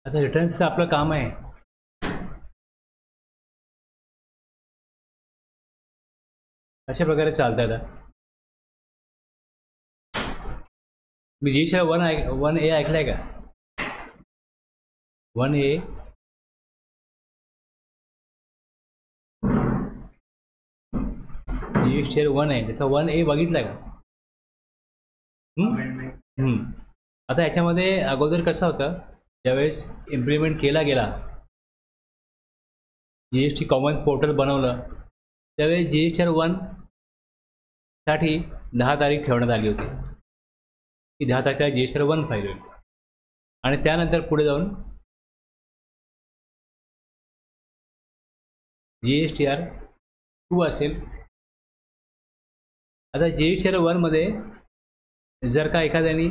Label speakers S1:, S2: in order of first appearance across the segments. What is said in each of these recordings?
S1: आता रिटर्न्सचं आपलं काम आहे. अशा प्रकारे चालतं. आता मी जीएसटीआर 1A ऐकलाय का? 1A जीएसटीआर 1 आहे, त्याचा 1A बघितलाय का? आता याच्यामध्ये अगोदर कसं होतं, ज्यावेळेस इम्प्लिमेंट केला गेला, जीएसटी कॉमन पोर्टल बनवलं, त्यावेळेस जीएसटीआर 1 साठी 10 तारीख ठेवण्यात आली होती की 10 तारखेला जीएसटीआर 1 फाईल होईल आणि त्यानंतर पुढे जाऊन जीएसटीआर 2 असेल. आता जीएसटीआर 1 मध्ये जर का एखाद्याने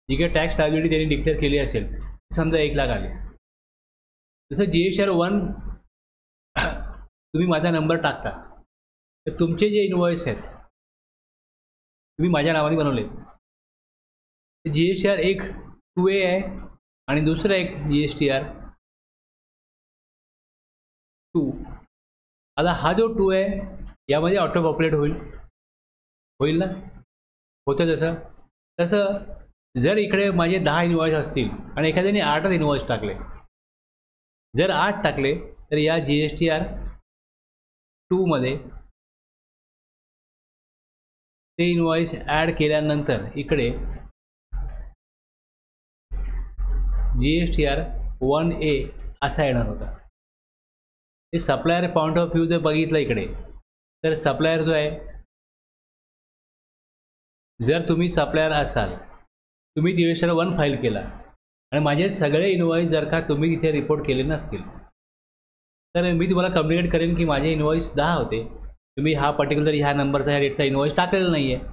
S1: जी काही टॅक्स लायबिलिटी त्यांनी डिक्लेअर केली असेल, समजा 1 लाख आले, जसं जीएसटीआर 1 तुम्ही माझा नंबर टाकता तर तुमचे जे इनवॉइस आहेत तुम्ही माझ्या नावाने बनवले, जीएसटीआर एक 2A आहे आणि दुसरं एक जीएसटीआर 2. आता हा जो 2 आहे यामध्ये ऑटो पॉप्युलेट होईल ना, होतं तसं जर इकडे माझे 10 इनवॉइस असतील आणि एखाद्याने 8च इनवॉइस टाकले, जर 8 टाकले तर या जीएसटीआर 2 मध्ये ते इनवॉइस ॲड केल्यानंतर इकडे जीएसटीआर 1A असा येणार होता. हे सप्लायर पॉईंट ऑफ व्ह्यू जर बघितलं इकडे, तर सप्लायर जो आहे, जर तुम्ही सप्लायर असाल, तुम्ही जीएसटीआर 1 फाईल केला आणि माझे सगळे इनवॉइस जर का तुम्ही तिथे रिपोर्ट केले नसतील, तर मी तुम्हाला कम्युनिकेट करेन की माझे इनवॉइस 10 होते, तुम्ही हा पर्टिक्युलर ह्या नंबरचा ह्या डेटचा इनवॉइस टाकलेला नाही आहे.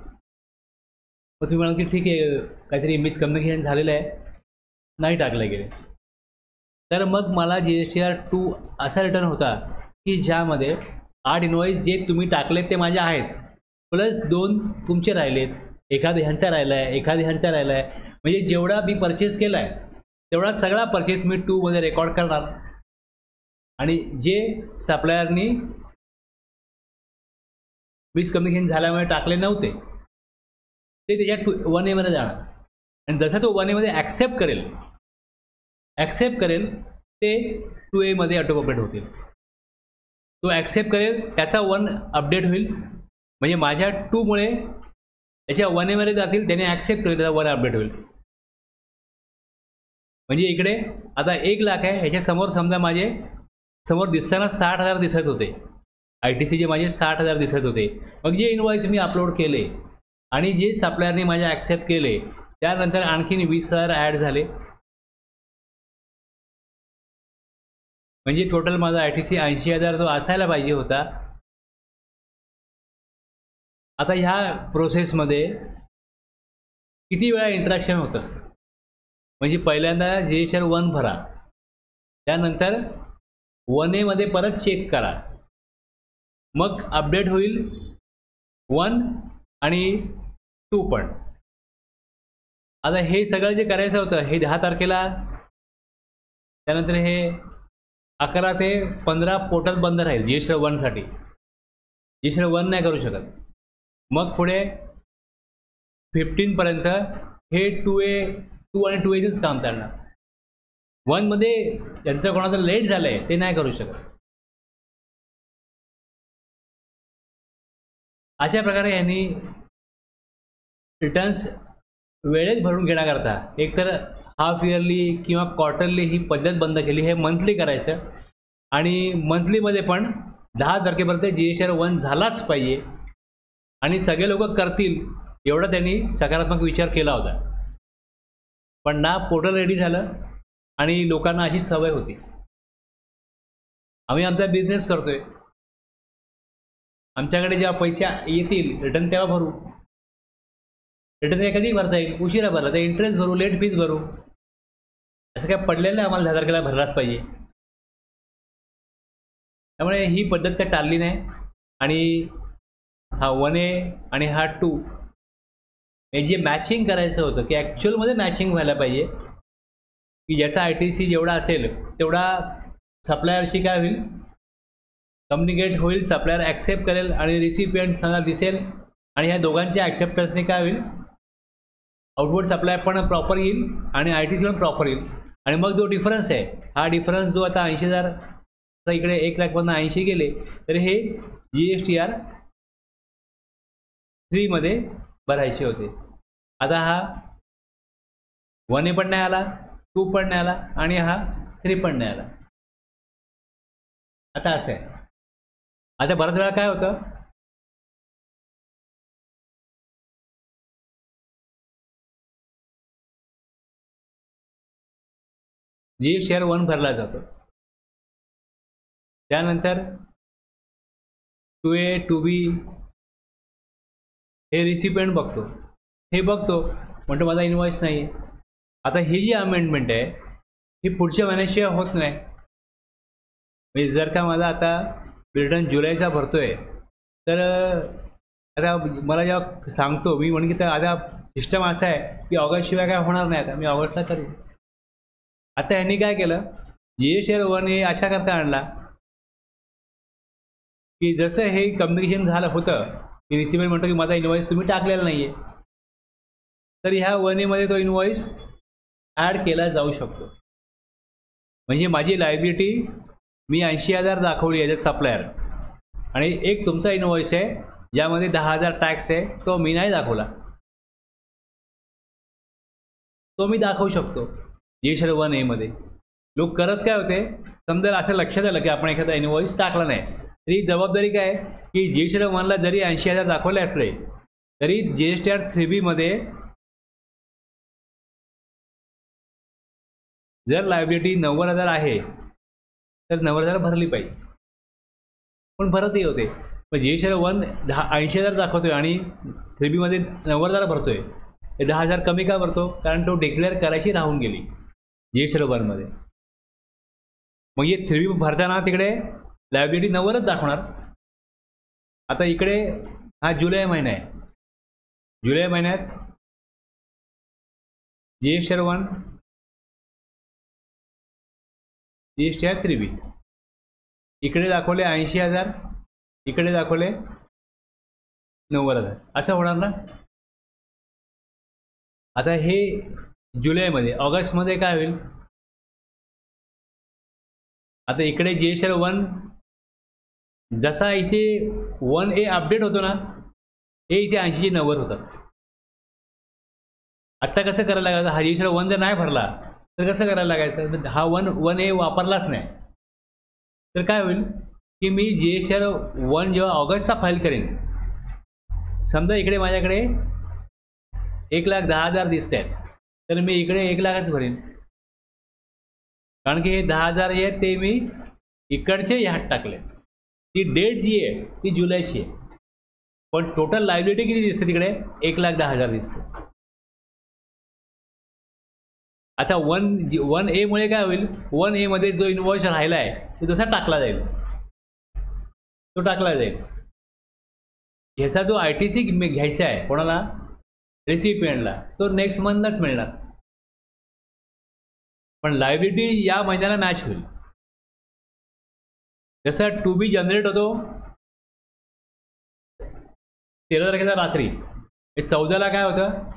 S1: मग तुम्ही म्हणाल की ठीक आहे, काहीतरी मिसकम्युनिकेशन झालेलं आहे, नाही टाकलं गेले. तर मग मला जीएसटीआर 2 असा रिटर्न होता की ज्यामध्ये 8 इनवॉइस जे तुम्ही टाकलेत ते माझे आहेत, प्लस 2 तुमचे राहिलेत, एखादा ह्यांचा राहिला आहे, एखादा ह्यांचा राहिला आहे, म्हणजे जेवढा मी परचेस केला आहे तेवढा सगळा परचेस मी 2 मध्ये रेकॉर्ड करणार आणि जे सप्लायरनी मिसकम्युनिकेशन झाल्यामुळे टाकले नव्हते ते त्याच्या 1A मध्ये जाणार आणि जसा तो 1A मध्ये ॲक्सेप्ट करेल ते 2A मध्ये ऑटोपॉप्युलेट होतील. तो ॲक्सेप्ट करेल त्याचा 1 अपडेट होईल, म्हणजे माझ्या 2 मुळे त्याच्या 1A मध्ये जातील, त्याने ॲक्सेप्ट करेल त्याचा 1 अपडेट होईल. म्हणजे इकडे आता 1 लाख आहे, ह्याच्या समोर समजा माझे समोर दिसताना 60,000 दिसत होते, ITCचे माझे 60,000 दिसत होते. मग जे इनवॉइस मी अपलोड केले आणि जे सप्लायरने माझे ॲक्सेप्ट केले त्यानंतर आणखीन 20,000 ॲड झाले, म्हणजे टोटल माझा ITC 80,000 जो असायला पाहिजे होता. आता ह्या प्रोसेसमध्ये किती वेळा इंटरॅक्शन होतं, म्हणजे पहिल्यांदा जीएसटीआर 1 भरा, त्यानंतर 1A मध्ये परत चेक करा, मग अपडेट होईल 1 आणि 2 पण. आता हे सगळं जे करायचं होतं हे 10 तारखेला, त्यानंतर हे 11 ते 15 पोर्टल बंद राहील जीएसटीआर 1 साठी. जीएसटीआर 1 नाही करू शकत. मग पुढे 15 पर्यंत हे 2 आणि 2Aचंच काम चालणार. 1 मध्ये ज्यांचं कोणाचं लेट झालंय ते नाही करू शकत. अशा प्रकारे यांनी रिटर्न्स वेळेत भरून घेण्याकरता एकतर हाफ इयरली किंवा क्वार्टरली ही पद्धत बंद केली. हे मंथली करायचं आणि मंथलीमध्ये पण 10 तारखेपर्यंत जीएसटीआर 1 झालाच पाहिजे आणि सगळे लोक करतील एवढा त्यांनी सकारात्मक विचार केला होता. पण ना पोर्टल रेडी झालं आणि लोकांना अशी सवय होती, आम्ही आमचा बिझनेस करतोय, आमच्याकडे जेव्हा पैसे येतील रिटर्न तेव्हा भरू. रिटर्न कधी भरता येईल, उशिरा भरला तर इंटरेस्ट भरू, लेट फीज भरू, असं काय पडलेलं नाही आम्हाला 10 तारखेला भरलाच पाहिजे. त्यामुळे ही पद्धत काय चालली नाही आणि हा 1A आणि हा 2, हे जे मॅचिंग करायचं होतं की ॲक्च्युअलमध्ये मॅचिंग व्हायला पाहिजे, की ज्याचा ITC जेवढा असेल तेवढा सप्लायरशी काय होईल, कम्युनिकेट होईल, सप्लायर ॲक्सेप्ट करेल आणि रिसिपियंटला दिसेल, आणि ह्या दोघांच्या ॲक्सेप्टन्सने काय होईल, आउटपुट सप्लाय पण प्रॉपर येईल आणि ITC पण प्रॉपर येईल. आणि मग जो डिफरन्स आहे, हा डिफरन्स जो आता 80,000 इकडे 1,00,000 80 गेले, तर हे GSTR 3 मध्ये भरायचे होते. आता हा 1A पण नाही आला, 2 पण नाही आला आणि हा 3 पण नाही आला. आता असं आहे. आता बऱ्याच वेळा काय होतं, GSTR 1 भरला जातो, त्यानंतर 2A 2B हे रिसिपियंट बघतो, हे बघतो म्हणतो माझा इनवॉइस नाही. आता ही जी अमेंडमेंट आहे ही पुढच्या महिन्याशिवाय होत नाही. म्हणजे जर का माझा आता रिटर्न जुलैचा भरतोय, तर आता मला जेव्हा सांगतो मी म्हणून की तर आता सिस्टम असा आहे की ऑगस्टशिवाय काय होणार नाही, आता मी ऑगस्टला करेन. आता यांनी काय केलं, GSTR 1 हे अशा करता आणला की जसं हे कम्युनिकेशन झालं होतं की रिसिपियंट म्हणतो की माझा इनवॉइस तुम्ही टाकलेला नाही आहे, तर ह्या 1A मध्ये तो इनवॉइस ॲड केला जाऊ शकतो. म्हणजे माझी लायबिलिटी मी 80,000 दाखवली आहे सप्लायर, आणि एक तुमचा इनवॉइस आहे ज्यामध्ये 10,000 टॅक्स आहे, तो मी नाही दाखवला, तो मी दाखवू शकतो GSTR 1A मध्ये. लोक करत काय होते, समजा असं लक्षात आलं की आपण एखादा इनवॉइस टाकला नाही, तरी जबाबदारी काय की GSTR 1ला जरी 80,000 दाखवले असले तरी GSTR 3B मध्ये जर लायबिलिटी 90,000 आहे तर 90,000 भरली पाहिजे, पण भरतही होते. पण GSTR 1 80,000 दाखवतोय आणि 3B मध्ये 90,000 भरतोय, हे 10,000 कमी का भरतो, कारण तो डिक्लेअर करायची राहून गेली GSTR 1 मध्ये. मग हे 3B भरताना तिकडे लायबिलिटी 90,000 दाखवणार. आता इकडे हा जुलै महिना आहे, जुलै महिन्यात GSTR 1 GSTR 3B इकडे दाखवले 80,000, इकडे दाखवले 90,000, असं होणार ना. आता हे जुलैमध्ये, ऑगस्टमध्ये काय होईल, आता इकडे GSTR 1 जसा इथे 1A अपडेट होतो ना, हे इथे 80 90 होतं. आत्ता कसं करायला लागायचं, हा GSTR 1 जर नाही भरला तर कसं करायला लागायचं, हा 1A वापरलाच नाही तर काय होईल की मी GSTR 1 जेव्हा ऑगस्टचा फाईल करेन, समजा इकडे माझ्याकडे 1,10,000 दिसत आहेत, तर मी इकडे 1,00,000च भरेन, कारण की हे 10,000 आहे ते मी इकडचे ह्यात टाकले. ती डेट जी आहे ती जुलैची आहे, पण टोटल लायबिलिटी किती दिसते तिकडे, 1,10,000 दिसते. आता 1A मुळे काय होईल, 1A मध्ये जो इनवॉइस राहिला आहे तो तसा टाकला जाईल, तो टाकला जाईल. ह्याचा जो ITC घ्यायचा आहे कोणाला, रेसिपियंटला, तो नेक्स्ट मंथलाच मिळणार, पण लायबिलिटी या महिन्याला मॅच होईल. जसं 2B जनरेट होतो 13 तारखेला रात्री, 14ला काय होतं,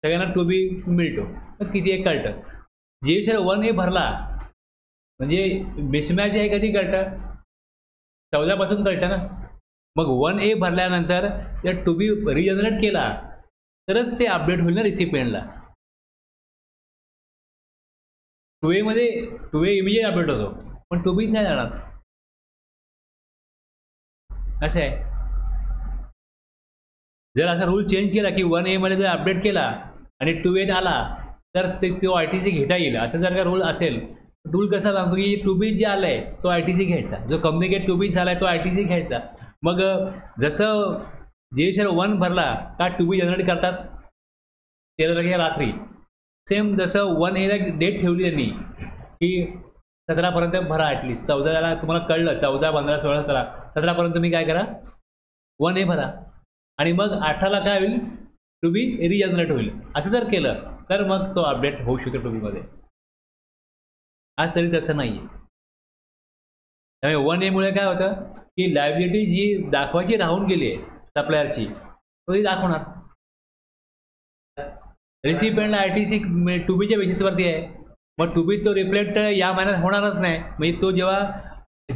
S1: सगळ्यांना 2B मिळतो, तर किती एक कळतं. GSTR 1A भरला म्हणजे मिसमॅच आहे कधी कळतं, 14 पासून कळतं ना. मग 1A भरल्यानंतर त्या 2B रिजनरेट केला तरच ते अपडेट होईल ना रिसिपियंटला. 2A मध्ये 2A इमिजिएट अपडेट होतो, पण 2B नाही जाणार, असं आहे. जर असा रूल चेंज केला की 1A मध्ये जर अपडेट केला आणि 2A आला तर तो ITC घेता येईल, असं जर का रूल असेल, रूल कसा सांगतो की 2B जे आलाय तो ITC घ्यायचा, जो कम्युनिकेट 2B झालाय तो ITC घ्यायचा. मग जसं GSTR 1 भरला का 2B जनरेट करतात 13 तारखेला रात्री, सेम जसं 1A ला डेट ठेवली त्यांनी की 17पर्यंत भरा, ॲटलिस्ट 14ला तुम्हाला कळलं 14 15 16 17 17पर्यंत तुम्ही काय करा 1A भरा आणि मग 18ला काय होईल, टू बी रिजनरेट होईल. असं जर केलं तर मग तो अपडेट होऊ शकतो टू बीमध्ये. आज तरी तसं नाही आहे. त्यामुळे 1A मुळे काय होतं की लायबिलिटी जी दाखवायची राहून गेली आहे सप्लायरची तो ती दाखवणार. रिसिपेंटला ITC टू बीच्या बेसिसवरती आहे, मग टू बी तो रिफ्लेक्ट या महिन्यात होणारच नाही. म्हणजे तो जेव्हा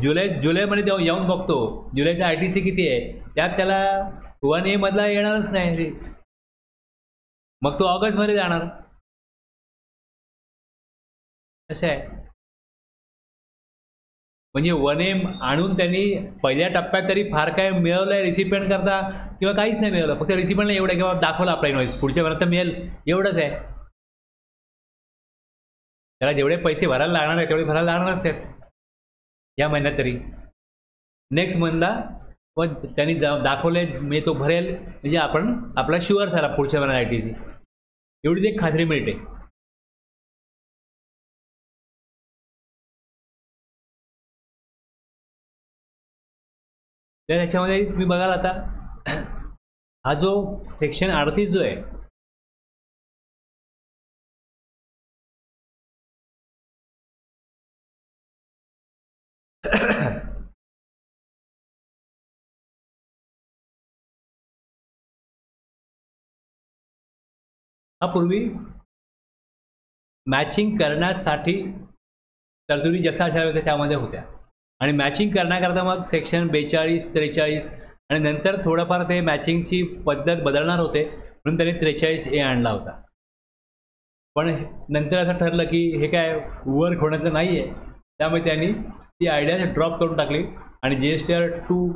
S1: जुलैमध्ये तेव्हा येऊन बघतो जुलैचा ITC किती आहे, त्यात त्याला 1A मधला येणारच नाही, मग तो ऑगस्टमध्ये जाणार. असं आहे. म्हणजे 1A आणून त्यांनी पहिल्या टप्प्यात तरी फार काय मिळवलंय रिसिपेंट करता किंवा काहीच नाही मिळवलं, फक्त रिसिपेंटला एवढं किंवा दाखवलं आपला इनवॉइस, पुढच्या महिन्यात मिळेल एवढंच आहे. त्याला जेवढे पैसे भरायला लागणार आहेत तेवढे भरायला लागणारच आहेत या महिन्यात तरी. नेक्स्ट मंथला पण त्यांनी दाखवले म्हणजे तो भरेल, म्हणजे आपण आपला शुअर झाला पुढच्या महिन्यात ITC, एवढीच एक खात्री मिळते. तर याच्यामध्ये तुम्ही बघाल आता हा जो सेक्शन 38 जो आहे हा पूर्वी मॅचिंग करण्यासाठी तरतुदी जसा अशा होत्या त्यामध्ये होत्या, आणि मॅचिंग करण्याकरता मग सेक्शन 42, 43 आणि नंतर थोडंफार ते मॅचिंगची पद्धत बदलणार होते म्हणून त्यांनी 43A आणला होता. पण नंतर असं ठरलं की हे काय वर्क होण्याचं नाही आहे, त्यामुळे त्यांनी ती आयडिया ड्रॉप करून टाकली आणि GSTR 2,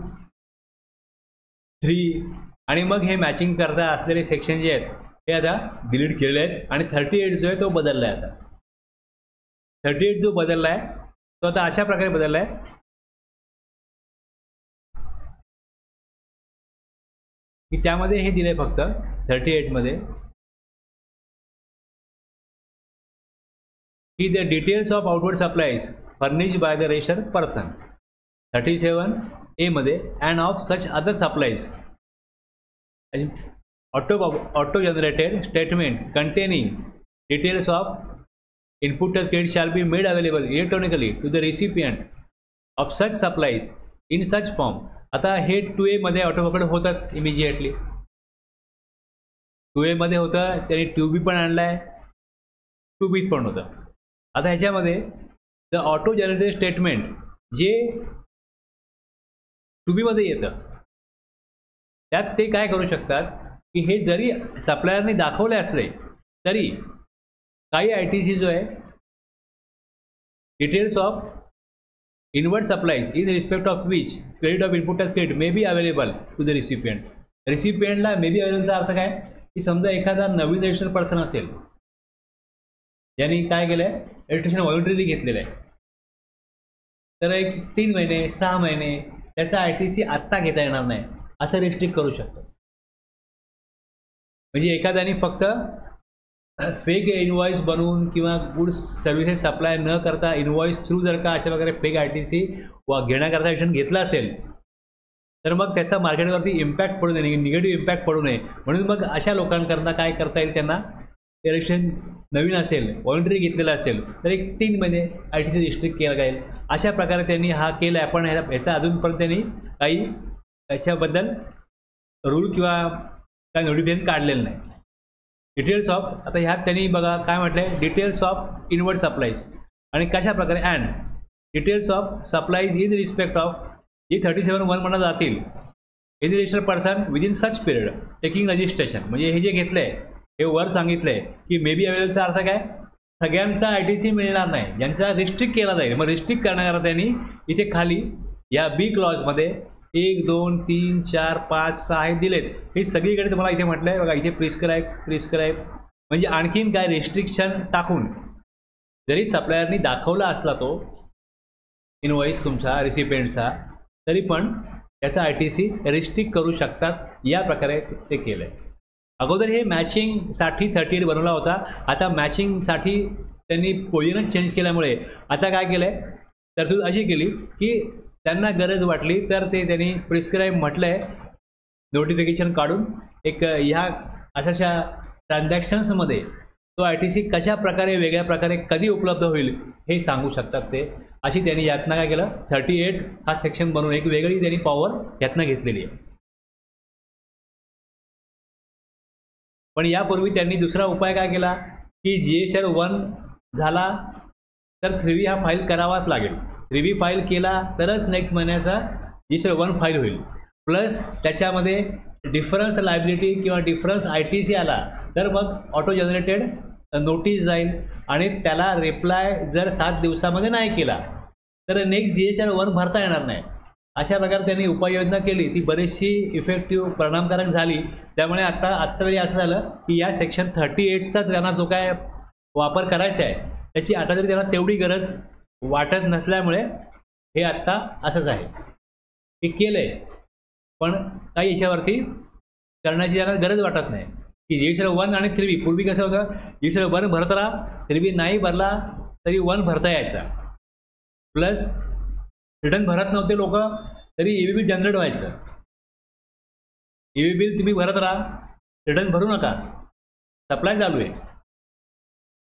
S1: 3 आणि मग हे मॅचिंग करता असलेले सेक्शन जे आहेत हे आता डिलीट केलेले आहेत आणि 38 जो आहे तो बदलला आहे. आता 38 जो बदलला आहे तो आता अशा प्रकारे बदलला आहे की त्यामध्ये हे दिले फक्त 38 मध्ये की the details of outward supplies furnished by the registered person. 37A मध्ये and of such other supplies auto generated statement containing details of input test credit shall be made available electronically to the recipient of such supplies in such form. आता हे 2A मध्ये ऑटोपकडे होतच immediately, 2A मध्ये होतं, त्यांनी 2B पण आणलाय, 2B पण होतं. आता ह्याच्यामध्ये द ऑटो जनरेटेड स्टेटमेंट जे 2B मध्ये येतं त्यात ते काय करू शकतात की हे जरी सप्लायरने दाखवले असले तरी काही ITC जो आहे details of inward supplies in respect of which credit of input tax credit may be available to the recipient. रिसिपियंटला मे बी अवेलेबलचा अर्थ काय की समजा एखादा नवीन रजिस्टर्ड पर्सन असेल ज्यांनी काय केलं आहे रजिस्ट्रेशन व्हॉलंटरीली घेतलेलं आहे, तर एक 3 महिने 6 महिने त्याचा ITC आत्ता घेता येणार नाही असं रिस्ट्रिक्ट करू शकतो. म्हणजे एखाद्याने फक्त फेक इनवॉइस बनवून किंवा गुड्स सर्व्हिसेस सप्लाय न करता इनवॉइस थ्रू जर का अशा प्रकारे फेक ITC घेण्याकरता ॲक्शन घेतला असेल तर मग त्याचा मार्केटवरती इम्पॅक्ट पडू नये, निगेटिव्ह इम्पॅक्ट पडू नये म्हणून मग अशा लोकांकरता काय करता येईल, त्यांना रजिस्ट्रेशन नवीन असेल व्हॉलंटरी घेतलेलं असेल तर एक 3 महिने ITC रिस्ट्रिक्ट केला जाईल. अशा प्रकारे त्यांनी हा केला आहे. पण ह्याचा अजूनपर्यंत त्यांनी काही त्याच्याबद्दल रूल किंवा काय नोटिफिकेशन काढलेलं नाही. डिटेल्स ऑफ आता ह्यात त्यांनी बघा काय म्हटलंय, डिटेल्स ऑफ इनवर्ड सप्लाईज आणि कशा प्रकारे and details of supplies in respect of G 37(1) म्हणा जातील in registered person within such period taking registration. म्हणजे हे जे घेतलंय हे वर सांगितलंय की मे बी अवेलेबलचा अर्थ काय, सगळ्यांचा ITC मिळणार नाही, ज्यांचा रिस्ट्रिक्ट केला जाईल. मग रिस्ट्रिक्ट करण्याकरता त्यांनी इथे खाली या B क्लॉजमध्ये 1, 2, 3, 4, 5, 6 हे दिलेत. हे सगळीकडे तुम्हाला इथे म्हटलं आहे बघा, इथे प्रिस्क्राईब म्हणजे आणखीन काय रिस्ट्रिक्शन टाकून जरी सप्लायरनी दाखवला असला तो इनवॉइस तुमचा रिसिपेंटचा तरी पण त्याचा ITC रिस्ट्रिक्ट करू शकतात. या प्रकारे ते केलं आहे. अगोदर हे मॅचिंगसाठी 38 बनवला होता, आता मॅचिंगसाठी त्यांनी पोझिशनच चेंज केल्यामुळे आता काय केलं आहे तरतूद अशी केली की त्यांना गरज वाटली तर ते त्यांनी प्रिस्क्राईब म्हटलं आहे नोटिफिकेशन काढून एक ह्या अशाशा ट्रान्झॅक्शन्समध्ये तो ITC कशा प्रकारे वेगळ्या प्रकारे कधी उपलब्ध होईल हे सांगू शकतात ते. अशी त्यांनी यातनं काय केलं 38 हा सेक्शन बनवून एक वेगळी त्यांनी पॉवर यातनं घेतलेली आहे. पण यापूर्वी त्यांनी दुसरा उपाय काय केला की GHR 1 झाला तर 3B हा फाईल करावाच लागेल. 3B फाईल केला तरच नेक्स्ट महिन्याचा GHR 1 फाईल होईल. प्लस त्याच्यामध्ये डिफरन्स लायबिलिटी किंवा डिफरन्स ITC आला तर मग ऑटो जनरेटेड नोटीस जाईल आणि त्याला रिप्लाय जर 7 दिवसामध्ये नाही केला तर नेक्स्ट GHR 1 भरता येणार नाही. अशा प्रकारे त्यांनी उपाययोजना केली, ती बरीचशी इफेक्टिव्ह परिणामकारक झाली. त्यामुळे आत्ता तरी असं झालं की या सेक्शन 38चा त्यांना जो काय वापर करायचा आहे त्याची आता तरी त्यांना तेवढी गरज वाटत नसल्यामुळे हे आत्ता असंच आहे. हे केलं आहे पण काही याच्यावरती करण्याची त्यांना गरज वाटत नाही की GHR 1 आणि 3B. पूर्वी कसं होतं GHR 1 भरत राहा, 3B नाही भरला तरी 1 भरता यायचा. प्लस रिटर्न भरत नव्हते लोक तरी EB बिल जनरेट व्हायचं. EB बिल तुम्ही भरत राहा, रिटर्न भरू नका, सप्लाय चालू आहे.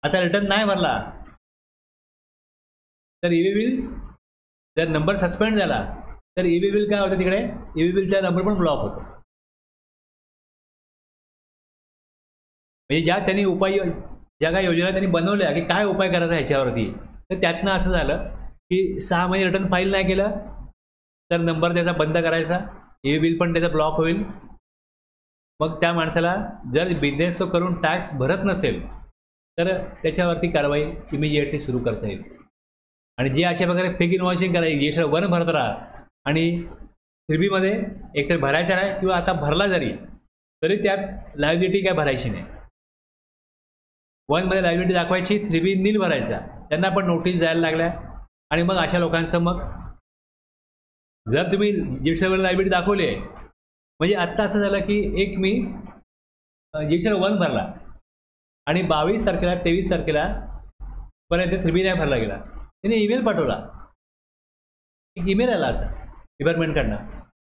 S1: आता रिटर्न नाही भरला तर EB बिल जर नंबर सस्पेंड झाला तर EB बिल काय होतं तिकडे, EB बिलचा नंबर पण ब्लॉक होतो. म्हणजे ज्या त्यांनी ज्या काही योजना त्यांनी बनवल्या की काय उपाय करायचा ह्याच्यावरती, तर त्यातनं असं झालं की 6 महिने रिटर्न फाईल नाही केलं तर नंबर त्याचा बंद करायचा, EB बिल पण त्याचा ब्लॉक होईल. मग त्या माणसाला जर बिझनेस तो करून टॅक्स भरत नसेल तर त्याच्यावरती कारवाई इमिजिएटली सुरू करता येईल. आणि जे अशा प्रकारे फेक इन्व्हॉइसिंग करायची, GHR 1 भरत राहा आणि 3B मध्ये एकतर भरायचा नाही किंवा आता भरला जरी तरी त्यात लायबिलिटी काय भरायची नाही. 1 मध्ये लायबिलिटी दाखवायची, 3B नील भरायचा, त्यांना पण नोटीस जायला लागल्या. आणि मग अशा लोकांचं मग जर तुम्ही GHR 1 लायबिलिटी दाखवली आहे म्हणजे आत्ता असं झालं की एक मी GHR 1 भरला आणि 22 तारखेला 23 तारखेला पर्यंत 3B नाही भरला गेला. त्याने ईमेल पाठवला, एक ईमेल आला असा डिपार्टमेंटकडनं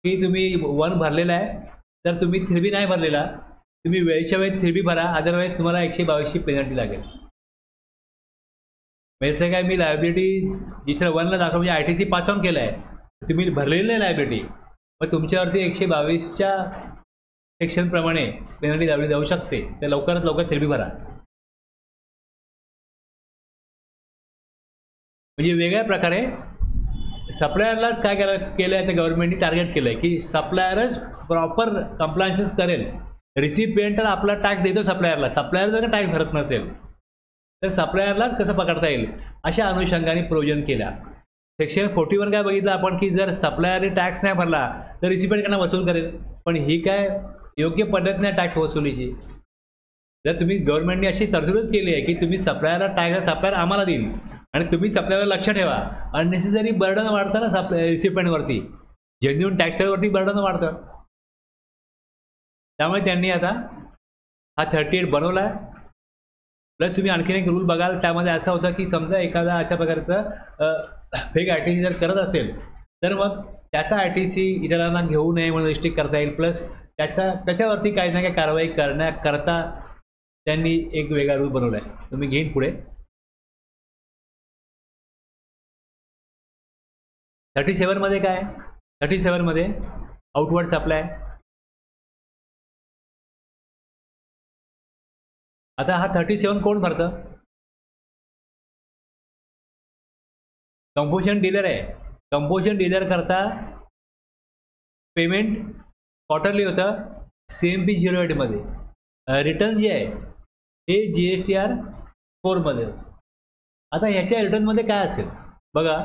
S1: की तुम्ही 1 भरलेला आहे तर तुम्ही 3B नाही भरलेला, तुम्ही वेळच्या वेळेत 3B भरा, अदरवाईज तुम्हाला 122ची पेनल्टी लागेल. म्हणजे काय मी लायबिलिटी GHR 1 ला दाखव म्हणजे ITC पास ऑन केलं आहे, तुम्ही भरलेली नाही लायबिलिटी, मग तुमच्यावरती 122च्या सेक्शनप्रमाणे पेनल्टी लावली जाऊ शकते. तर लवकरात लवकर 3B भरा. म्हणजे वेगळ्या प्रकारे सप्लायरलाच काय केलं आहे तर गव्हर्नमेंटने टार्गेट केलं आहे की सप्लायरच प्रॉपर कंप्लायन्सेस करेल. रिसिपिएंट आपला टॅक्स देतो सप्लायरला, सप्लायर जर का टॅक्स भरत नसेल तर सप्लायरलाच कसं पकडता येईल अशा अनुषंगाने प्रोविजन केल्या. सेक्शन 41 काय बघितलं आपण की जर सप्लायरने टॅक्स नाही भरला तर रिसिपिएंटकडनं वसूल करेल. पण ही काय योग्य पद्धत नाही टॅक्स वसुलीची. जर तुम्ही गव्हर्नमेंटने अशी तरतूदच केली आहे की तुम्ही सप्लायरला टॅक्स सप्लायर आम्हाला देईल आणि तुम्ही सप्लायरला लक्ष ठेवा, अननेसेसरी बर्डन वाढतं ना रिसिपिएंटवरती, जेन्युइन टॅक्सपेअरवरती बर्डन वाढतं. त्यामुळे त्यांनी आता हा 38 बनवला आहे. प्लस तुम्ही आणखीन एक रूल बघाल त्यामध्ये असं होतं की समजा एखादा अशा प्रकारचं फेक ITC जर करत असेल तर मग त्याचा ITC इतरांना घेऊ नये म्हणून रिस्ट्रिक्ट करता येईल. प्लस त्याच्यावरती काही ना काही कारवाई करण्याकरता त्यांनी एक वेगळा रूल बनवला आहे. तुम्ही घेईन पुढे 37 मध्ये काय, 37 मध्ये आउटवर्ड सप्लाय. आता हा 37 कोण भरतं, कंपोजिशन डीलर आहे. कंपोजिशन डीलर करता पेमेंट क्वार्टरली होतं CMP 08 मध्ये. रिटर्न जे आहे हे GSTR 4 मध्ये. आता ह्याच्या रिटर्नमध्ये काय असेल बघा,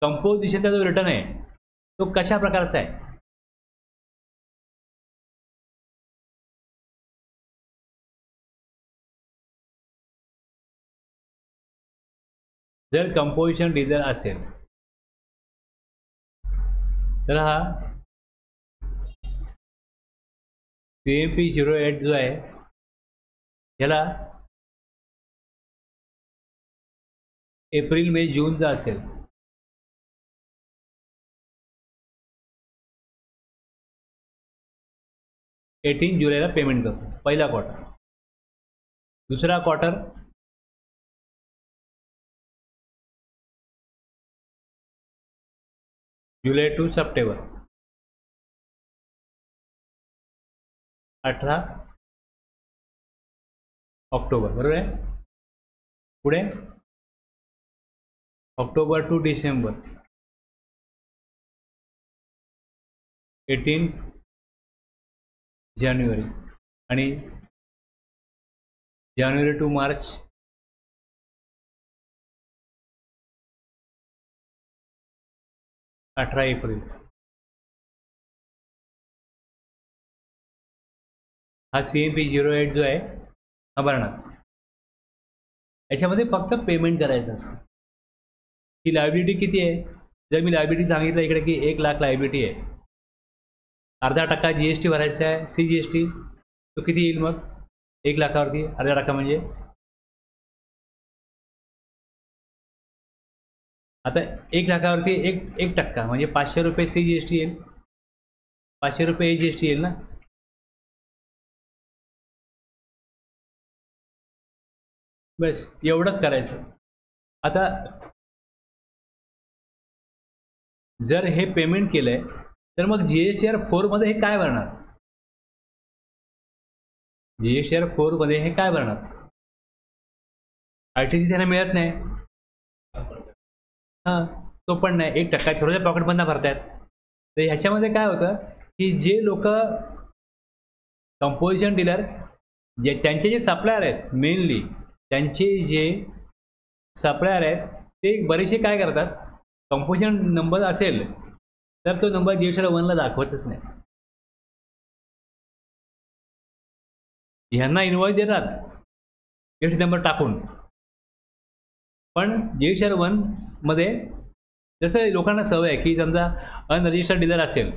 S1: कंपोजिशनचा जो रिटर्न आहे तो कशा प्रकारचा आहे. जर कंपोजिशन डीलर असेल तर हा CMP 08 जो आहे याला एप्रिल मे जूनचा असेल. 18 जुलैला पेमेंट करतो, पहिला क्वार्टर. दुसरा क्वार्टर जुलै टू सप्टेंबर, 18 ऑक्टोबर, बरोबर आहे. पुढे ऑक्टोबर टू डिसेंबर, 18 जानेवारी, आणि जानेवारी टू मार्च, 18 एप्रिल. हा CMP 08 जो आहे हा भरणार. याच्यामध्ये फक्त पेमेंट करायचं असतं. ही लायबिलिटी किती आहे? जर मी लायबिलिटी सांगितलं इकडे की 1,00,000 लायबिलिटी आहे, 0.5% GST भरायचा आहे, CGST, तो किती येईल मग? 1,00,000वरती 0.5% म्हणजे आता 1,00,000वरती 1% म्हणजे 500 रुपये CGST येईल, 500 रुपये AGST येईल ना. बस एवढंच करायचं. आता जर हे पेमेंट केलंय तर मग GSTR 4 मध्ये हे काय भरणार? GSTR 4 मध्ये हे काय भरणार? RTC त्यांना मिळत नाही, हां, तो पण नाही, 1% थोड्याशा पॉकेटमधनं भरतायत. तर ह्याच्यामध्ये काय होतं की जे लोक कंपोजिशन डीलर, जे त्यांचे जे सप्लायर आहेत, मेनली त्यांचे जे सप्लायर आहेत ते बरेचसे काय करतात, कंपोजिशन नंबर असेल तर तो नंबर GSTR 1ला दाखवतच नाही. ह्यांना इन्व्हॉइस देतात GST नंबर टाकून, पण GSTR 1 मध्ये जसं लोकांना सवय आहे की समजा अनरजिस्टर्ड डीलर असेल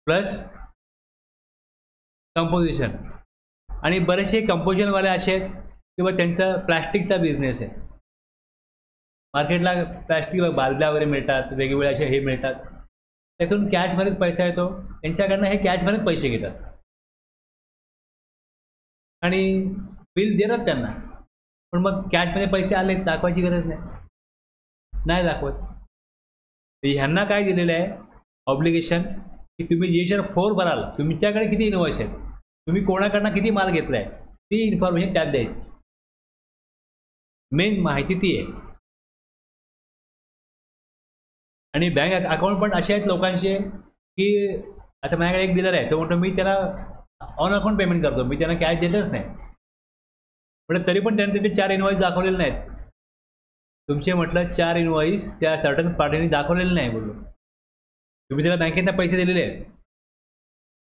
S1: प्लस कंपोजिशन, आणि बरेचसे कंपोजिशनवाले असे आहेत किंवा त्यांचा प्लॅस्टिकचा बिझनेस आहे, मार्केटला प्लॅस्टिक बादल्या वगैरे मिळतात, वेगवेगळे असे हे मिळतात, त्यातून कॅशमध्येच पैसा येतो, त्यांच्याकडनं हे कॅशमध्येच पैसे घेतात आणि बिल देतात त्यांना, पण मग कॅशमध्ये पैसे आले दाखवायची गरज नाही दाखवत. ह्यांना काय दिलेलं आहे ऑब्लिगेशन की तुम्ही GSTR 4 भराल, तुमच्याकडे किती इन्व्हॉइस आहेत, तुम्ही कोणाकडनं किती माल घेतलाय, ती इन्फॉर्मेशन त्यात द्यायची. मेन माहिती ती आहे. आणि बँक अकाउंट पण असे आहेत लोकांचे की आता माझ्याकडे एक डीलर आहे, तो म्हणतो मी त्याला ऑन अकाउंट पेमेंट करतो, मी त्यांना कॅश देतच नाही, पण तरी पण त्यांनी तिथे 4 इन्व्हॉइस दाखवलेले नाहीत. तुमचे म्हटलं 4 इन्व्हॉइस त्या सर्टन पार्टीने दाखवलेले नाही. बोललो तुम्ही त्याला बँकेतनं पैसे दिलेले आहेत,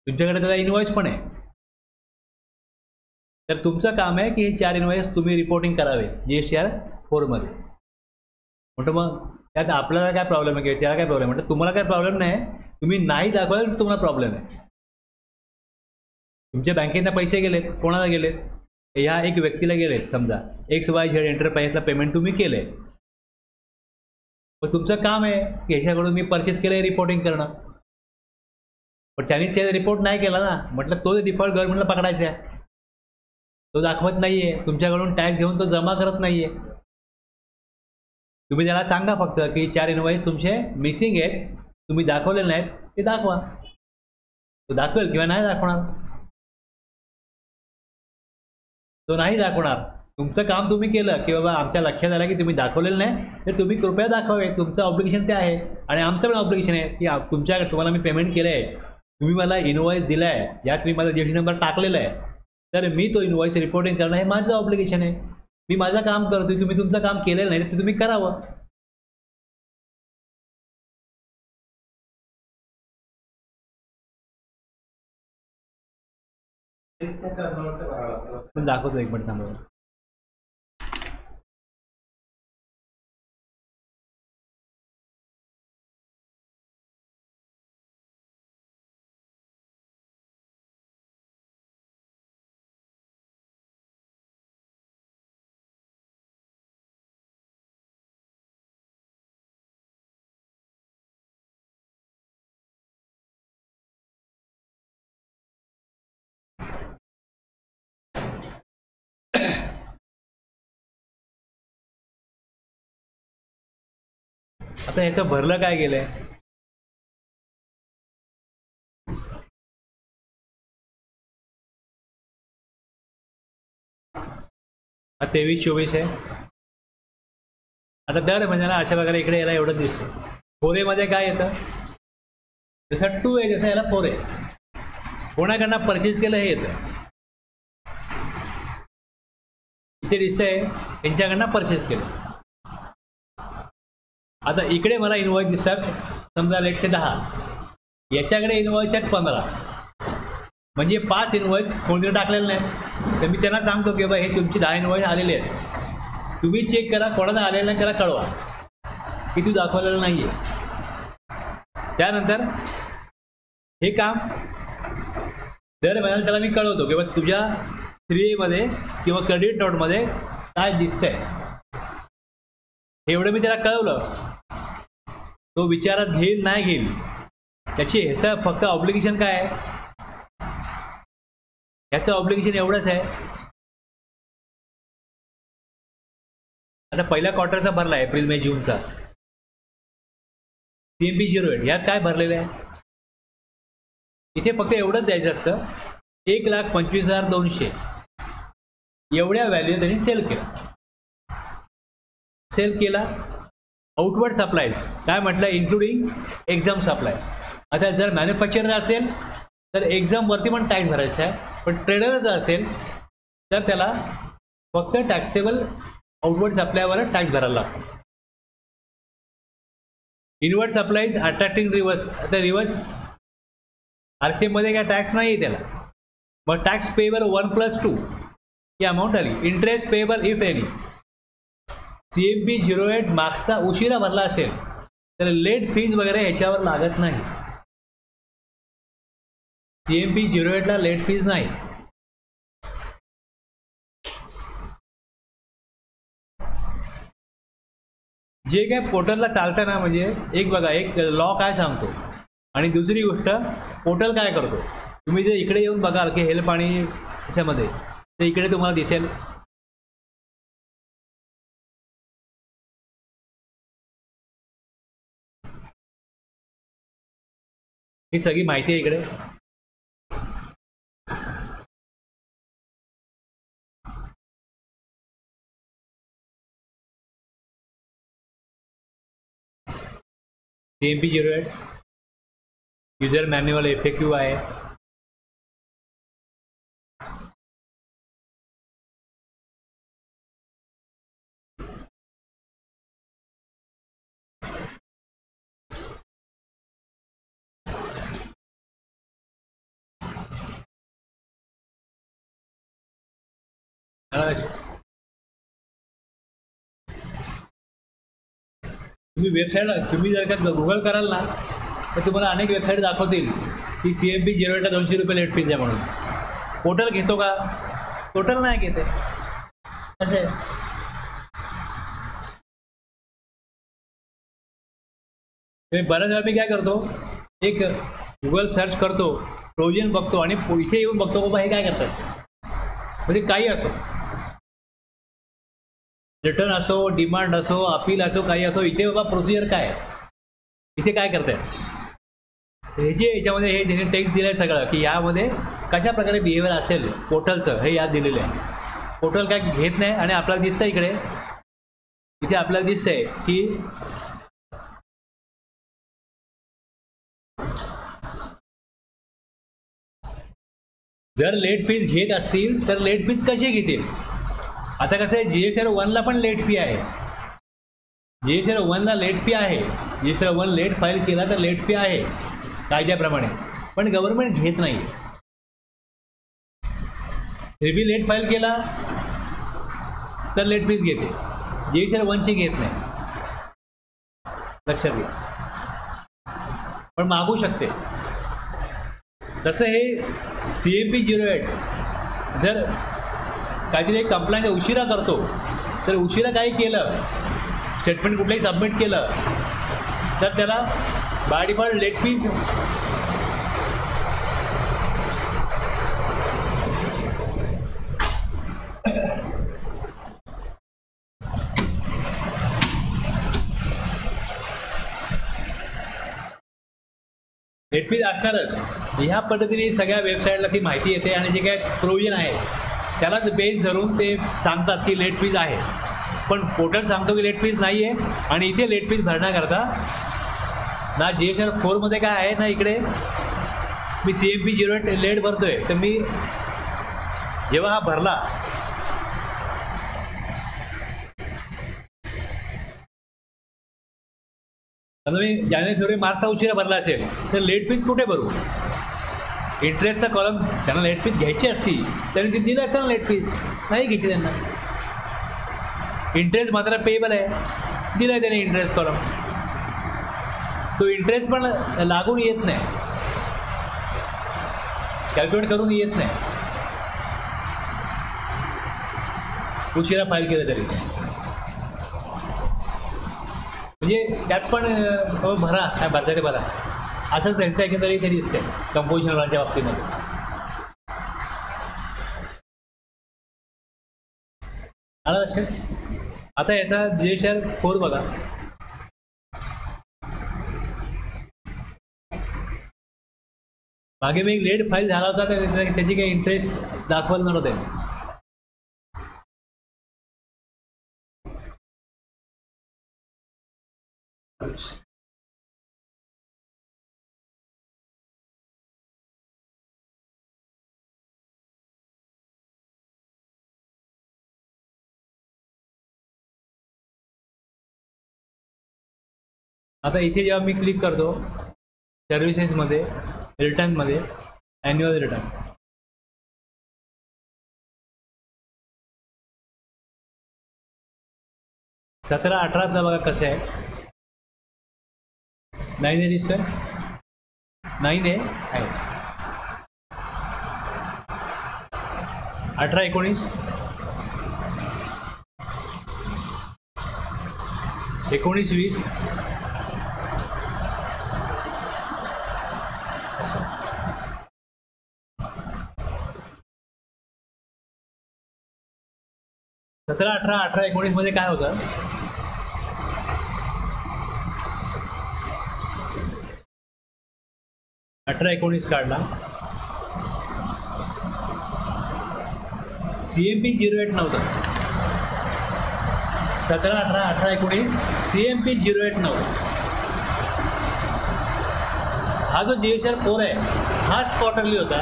S1: तुमच्याकडे त्याला इन्व्हॉइस पण आहे, तर तुमचं काम आहे की हे 4 इन्व्हॉइस तुम्ही रिपोर्टिंग करावे GSTR 4 मध्ये. म्हणतो मग त्यात आपल्याला काय प्रॉब्लेम आहे किंवा त्याला काय प्रॉब्लेम, म्हणतो तुम्हाला काय प्रॉब्लेम नाही, तुम्ही नाही दाखवाल तुम्हाला प्रॉब्लेम आहे. तुमच्या बँकेतनं पैसे गेलेत, कोणाला गेलेत, ह्या एक व्यक्तीला गेलेत, समजा XYZ एंटरप्राइजला पेमेंट तुम्ही केलंय, पण तुमचं काम आहे की ह्याच्याकडून मी परचेस केलंय रिपोर्टिंग करणं, पण त्यांनी सेल रिपोर्ट नाही केला ना, म्हटलं तो डिफॉल्ट गव्हर्नमेंटला पकडायचा आहे, तो दाखवत नाहीये, तुमच्याकडून टॅक्स घेऊन तो जमा करत नाहीये. तुम्ही त्याला सांगा फक्त की 4 इन्व्हॉइस तुमचे मिसिंग आहेत, तुम्ही दाखवलेले नाहीत, ते दाखवा, तो दाखवेल किंवा नाही दाखवणार, तो नाही दाखवणार. तुमचं काम तुम्ही केलं की बाबा आमच्या लक्षात आलं की तुम्ही दाखवलेलं नाही, तर तुम्ही कृपया दाखवावे, तुमचं ऑब्लिगेशन ते आहे. आणि आमचं पण ऑब्लिगेशन आहे की तुम्हाला मी पेमेंट केलं आहे, तुम्ही मला इन्व्हॉइस दिला आहे, यात तुम्ही माझा GST नंबर टाकलेला आहे, तर मी तो इन्व्हॉइस रिपोर्टिंग करणं हे माझं ऑब्लिगेशन आहे. मी माझं काम करतोय, तुम्ही तुमचं काम केलेलं नाही ते तुम्ही करावं. दाखवतो एक मिनिट थांबा. आता ह्याचं भरलं काय गेलंय, हा 23-24 आहे. आता दर महिन्याला अशा प्रकारे इकडे याला एवढं दिसतं. 4A काय येतं, जसं 2 आहे जसं याला 4 आहे. कोणाकडनं परचेस केलं हे येतं, इथे दिसतंय त्यांच्याकडनं परचेस केलं. आता इकडे मला इनवॉइस दिसतात, समजा लेटसे 10, याच्याकडे इनवॉइस आहेत 15, म्हणजे 5 इनवॉइस कोणीतरी टाकलेले नाही. तर मी त्यांना सांगतो की बाबा हे तुमची 10 इनवॉइस आलेले आहेत, तुम्ही चेक करा, कोणाला आलेलं नाही त्याला कळवा की तू दाखवलेलं नाही आहे. त्यानंतर हे काम दर महिन्याला त्याला मी कळवतो की बाबा तुझ्या 3A किंवा क्रेडिट नोटमध्ये काय दिसतंय, हे एवढं मी त्याला कळवलं. तो विचारात घेईल नाही घेईल त्याची ह्याचं फक्त ऑब्लिगेशन काय आहे, ह्याचं ऑब्लिगेशन एवढंच आहे. आता पहिल्या क्वार्टरचा भरला आहे एप्रिल मे जूनचा, CMP 08 यात काय भरलेलं आहे, इथे फक्त एवढंच द्यायचं असतं, 1,25,200 एवढ्या व्हॅल्यू त्यांनी सेल केला. आउटवर्ड सप्लायज काय म्हटलं, इन्क्लुडिंग एक्झाम सप्लाय. आता जर मॅन्युफॅक्चरर असेल तर एक्झामवरती पण टॅक्स भरायचा आहे, पण ट्रेडर जर असेल तर त्याला फक्त टॅक्सेबल आउटवर्ड सप्लायवर टॅक्स भरायला लागतो. इनवर्ड सप्लाईज अट्रॅक्टिंग रिव्हर्स, आता रिव्हर्स RCM काय टॅक्स नाही आहे त्याला, मग टॅक्स पेएबल 1+2 ही अमाऊंट आली. Interest payable if any, CMP 08 मागचा उशिरा भरला असेल तर लेट फीज वगैरे ह्याच्यावर लागत नाही. CMP 08 ला लेट फीज नाही. जे काय पोर्टलला चालतं ना, म्हणजे एक बघा, एक लॉ काय सांगतो आणि दुसरी गोष्ट पोर्टल काय करतो. तुम्ही जे इकडे येऊन बघाल की हेल्प आणि ह्याच्यामध्ये, ते इकडे तुम्हाला दिसेल ही सगळी माहिती आहे इकडे. CMP 08 युजर मॅन्युअल FAQ आहे. तुम्ही वेबसाईट, तुम्ही जर का गुगल कराल ना तर तुम्हाला अनेक वेबसाईट दाखवतील की CMP 08 ला 200 रुपये लेट फीज आहे म्हणून. पोर्टल घेतो का, पोर्टल नाही घेते. असे बऱ्याच वेळा मी काय करतो, एक गुगल सर्च करतो, ट्रोजन बघतो आणि इथे येऊन बघतो बाबा हे काय करतात, म्हणजे काही असो, रिटर्न असो, डिमांड असो, अपील असो, काही असो, इथे बाबा प्रोसिजर काय आहे, इथे काय करताय, हे जे याच्यामध्ये हे त्यांनी टेक्स्ट दिलं आहे सगळं की यामध्ये कशा प्रकारे बिहेवियर असेल पोर्टलचं हे यात दिलेलं आहे. पोर्टल काय घेत नाही आणि आपल्याला दिसतंय इथे आपल्याला दिसतंय की जर लेट फीज घेत असतील तर लेट फीज कसे घेतील. आता कसं आहे, GSR 1 ला पण लेट फी आहे, GSR 1 ला लेट फी आहे, GSR 1 लेट फाईल केला तर लेट फी आहे कायद्याप्रमाणे, पण गव्हर्नमेंट घेत नाही. 3B लेट फाईल केला तर लेट फीज घेते, GSR 1 ची घेत नाही, लक्षात घ्या, पण मागू शकते. तसं हे CMP 08 जर काहीतरी एक कंप्लायन्स उशिरा करतो तर उशिरा काही केलं, स्टेटमेंट कुठलंही सबमिट केलं तर त्याला by default late fees late fees असणारच. ह्या पद्धतीने सगळ्या वेबसाईटला ती माहिती येते आणि जे काय प्रोव्हिजन आहे त्यालाच बेस धरून ते सांगतात की लेट फीज आहे. पण पोर्टल सांगतो की लेट फीज नाही आहे आणि इथे लेट फीज भरण्याकरता ना GSR 4मध्ये काय आहे ना इकडे मी CMP 08 लेट भरतोय. तर मी जेव्हा हा भरला मी जानेवारी फेब्रुवारी मार्चचा उशिरा भरला असेल तर लेट फीज कुठे भरू. इंटरेस्टचा कॉलम त्यांना लेट फीज घ्यायची असती त्यांनी ती दिलं असतं ना. लेट फीज नाही घेतली त्यांना. इंटरेस्ट मात्र पेएबल आहे, दिला आहे त्याने इंटरेस्ट कॉलम. तो इंटरेस्ट पण लागून येत नाही, कॅल्क्युलेट करून येत नाही उशिरा फाईल केलं तरी. म्हणजे त्यात पण भरा काय भरता ते भरा असंच त्यांचं एकंदरीत ते दिसतंय कंपोजिशन लॉच्या बाबतीमध्ये. आलं लक्षात. आता याचा GSR 4 बघा. मागे मी एक लेट फाईल झाला होता तर त्याची काही इंटरेस्ट दाखवलं नव्हतं. आता इथे जेव्हा मी क्लिक करतो सर्व्हिसेसमध्ये रिटर्नमध्ये ॲन्युअल रिटर्न, सतरा 18चा बघा कसं आहे. 9 आहे दिसतोय, 9 आहे. 18 19 19 20 17 18 18 19 मध्ये काय होतं. अठरा 19 काढला. CMP 08 नव्हतं. 17 18 18 19 CMP 08 नव्हतं. हा जो GSR 4 आहे हाच क्वार्टरली होता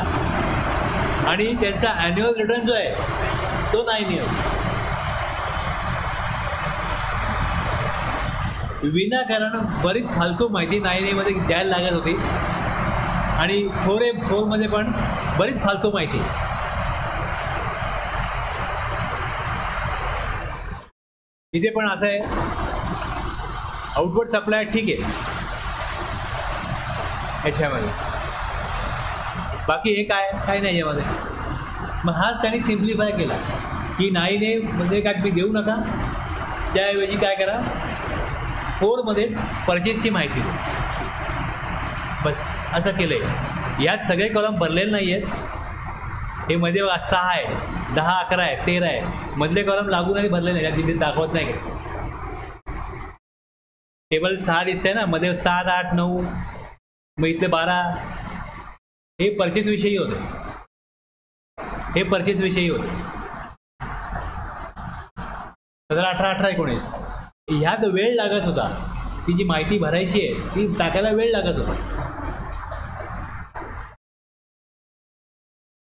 S1: आणि त्यांचा ॲन्युअल रिटर्न जो आहे तो 9 इयर्स. विनाकारण बरीच फालतू माहिती 9A मध्ये द्यायला लागत होती आणि 4A 4मध्ये पण बरीच फालतू माहिती. इथे पण असं आहे आउटपुट सप्लाय ठीक आहे याच्यामध्ये, बाकी हे काय नाही यामध्ये. मग हाच त्यांनी सिम्प्लिफाय केला की 9A मध्ये काय तुम्ही देऊ नका, त्याऐवजी काय करा 4मध्ये परचेसची माहिती दे. बस असं केलं आहे. यात सगळे कॉलम भरलेले नाही आहेत. हे मध्ये 6 आहे, 10 11 आहे, 13 आहे. मधले कॉलम लागून आणि भरले नाही, यात तिथे दाखवत नाही. टेबल 6 दिसतंय ना मध्ये, 7 8 9 मग इथले 12 हे परचेस विषयी होते. हे परचेस विषयी होते. 17 18 18 19 ह्यात वेळ लागत होता. ती जी माहिती भरायची आहे ती टाकायला वेळ लागत होता.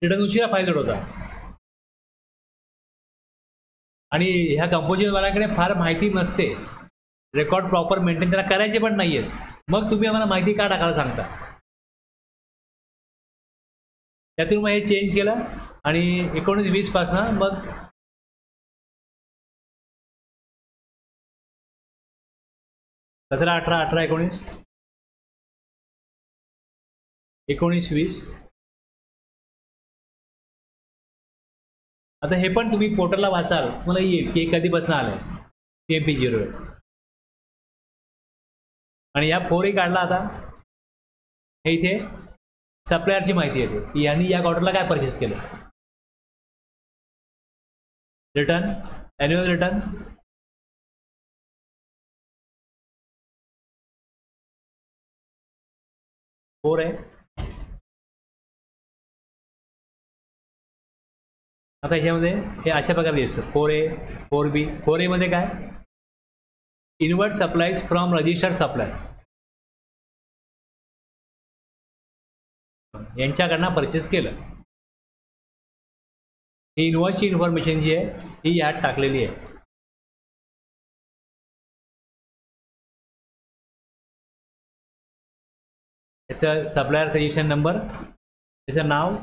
S1: रिटर्न उशिरा फाईल होता आणि ह्या कंपोजिशनवाल्याकडे फार माहिती नसते. रेकॉर्ड प्रॉपर मेंटेन त्याला करायचे पण नाही आहेत. मग तुम्ही आम्हाला माहिती का टाकायला सांगता. त्यातून मग हे चेंज केलं आणि 19 20 पासून मग 17 18 18 19 19 20. आता हे पण तुम्ही पोर्टलला वाचाल मला येईल की कधीपासून आलंय CMP 08 आणि या 4A काढला. आता हे इथे सप्लायरची माहिती येते की यांनी या क्वार्टरला काय परचेस केलं. रिटर्न ॲन्युअल रिटर्न 4 आहे. आता ह्याच्यामध्ये हे अशा प्रकारे दिसतं 4A 4B. 4A मध्ये काय, inward supplies from registered supplier, यांच्याकडनं परचेस केलं. ही इनवॉइसची इन्फॉर्मेशन जी आहे ही यात टाकलेली आहे. त्याचं सप्लायर रजिस्ट्रेशन नंबर, त्याचं नाव,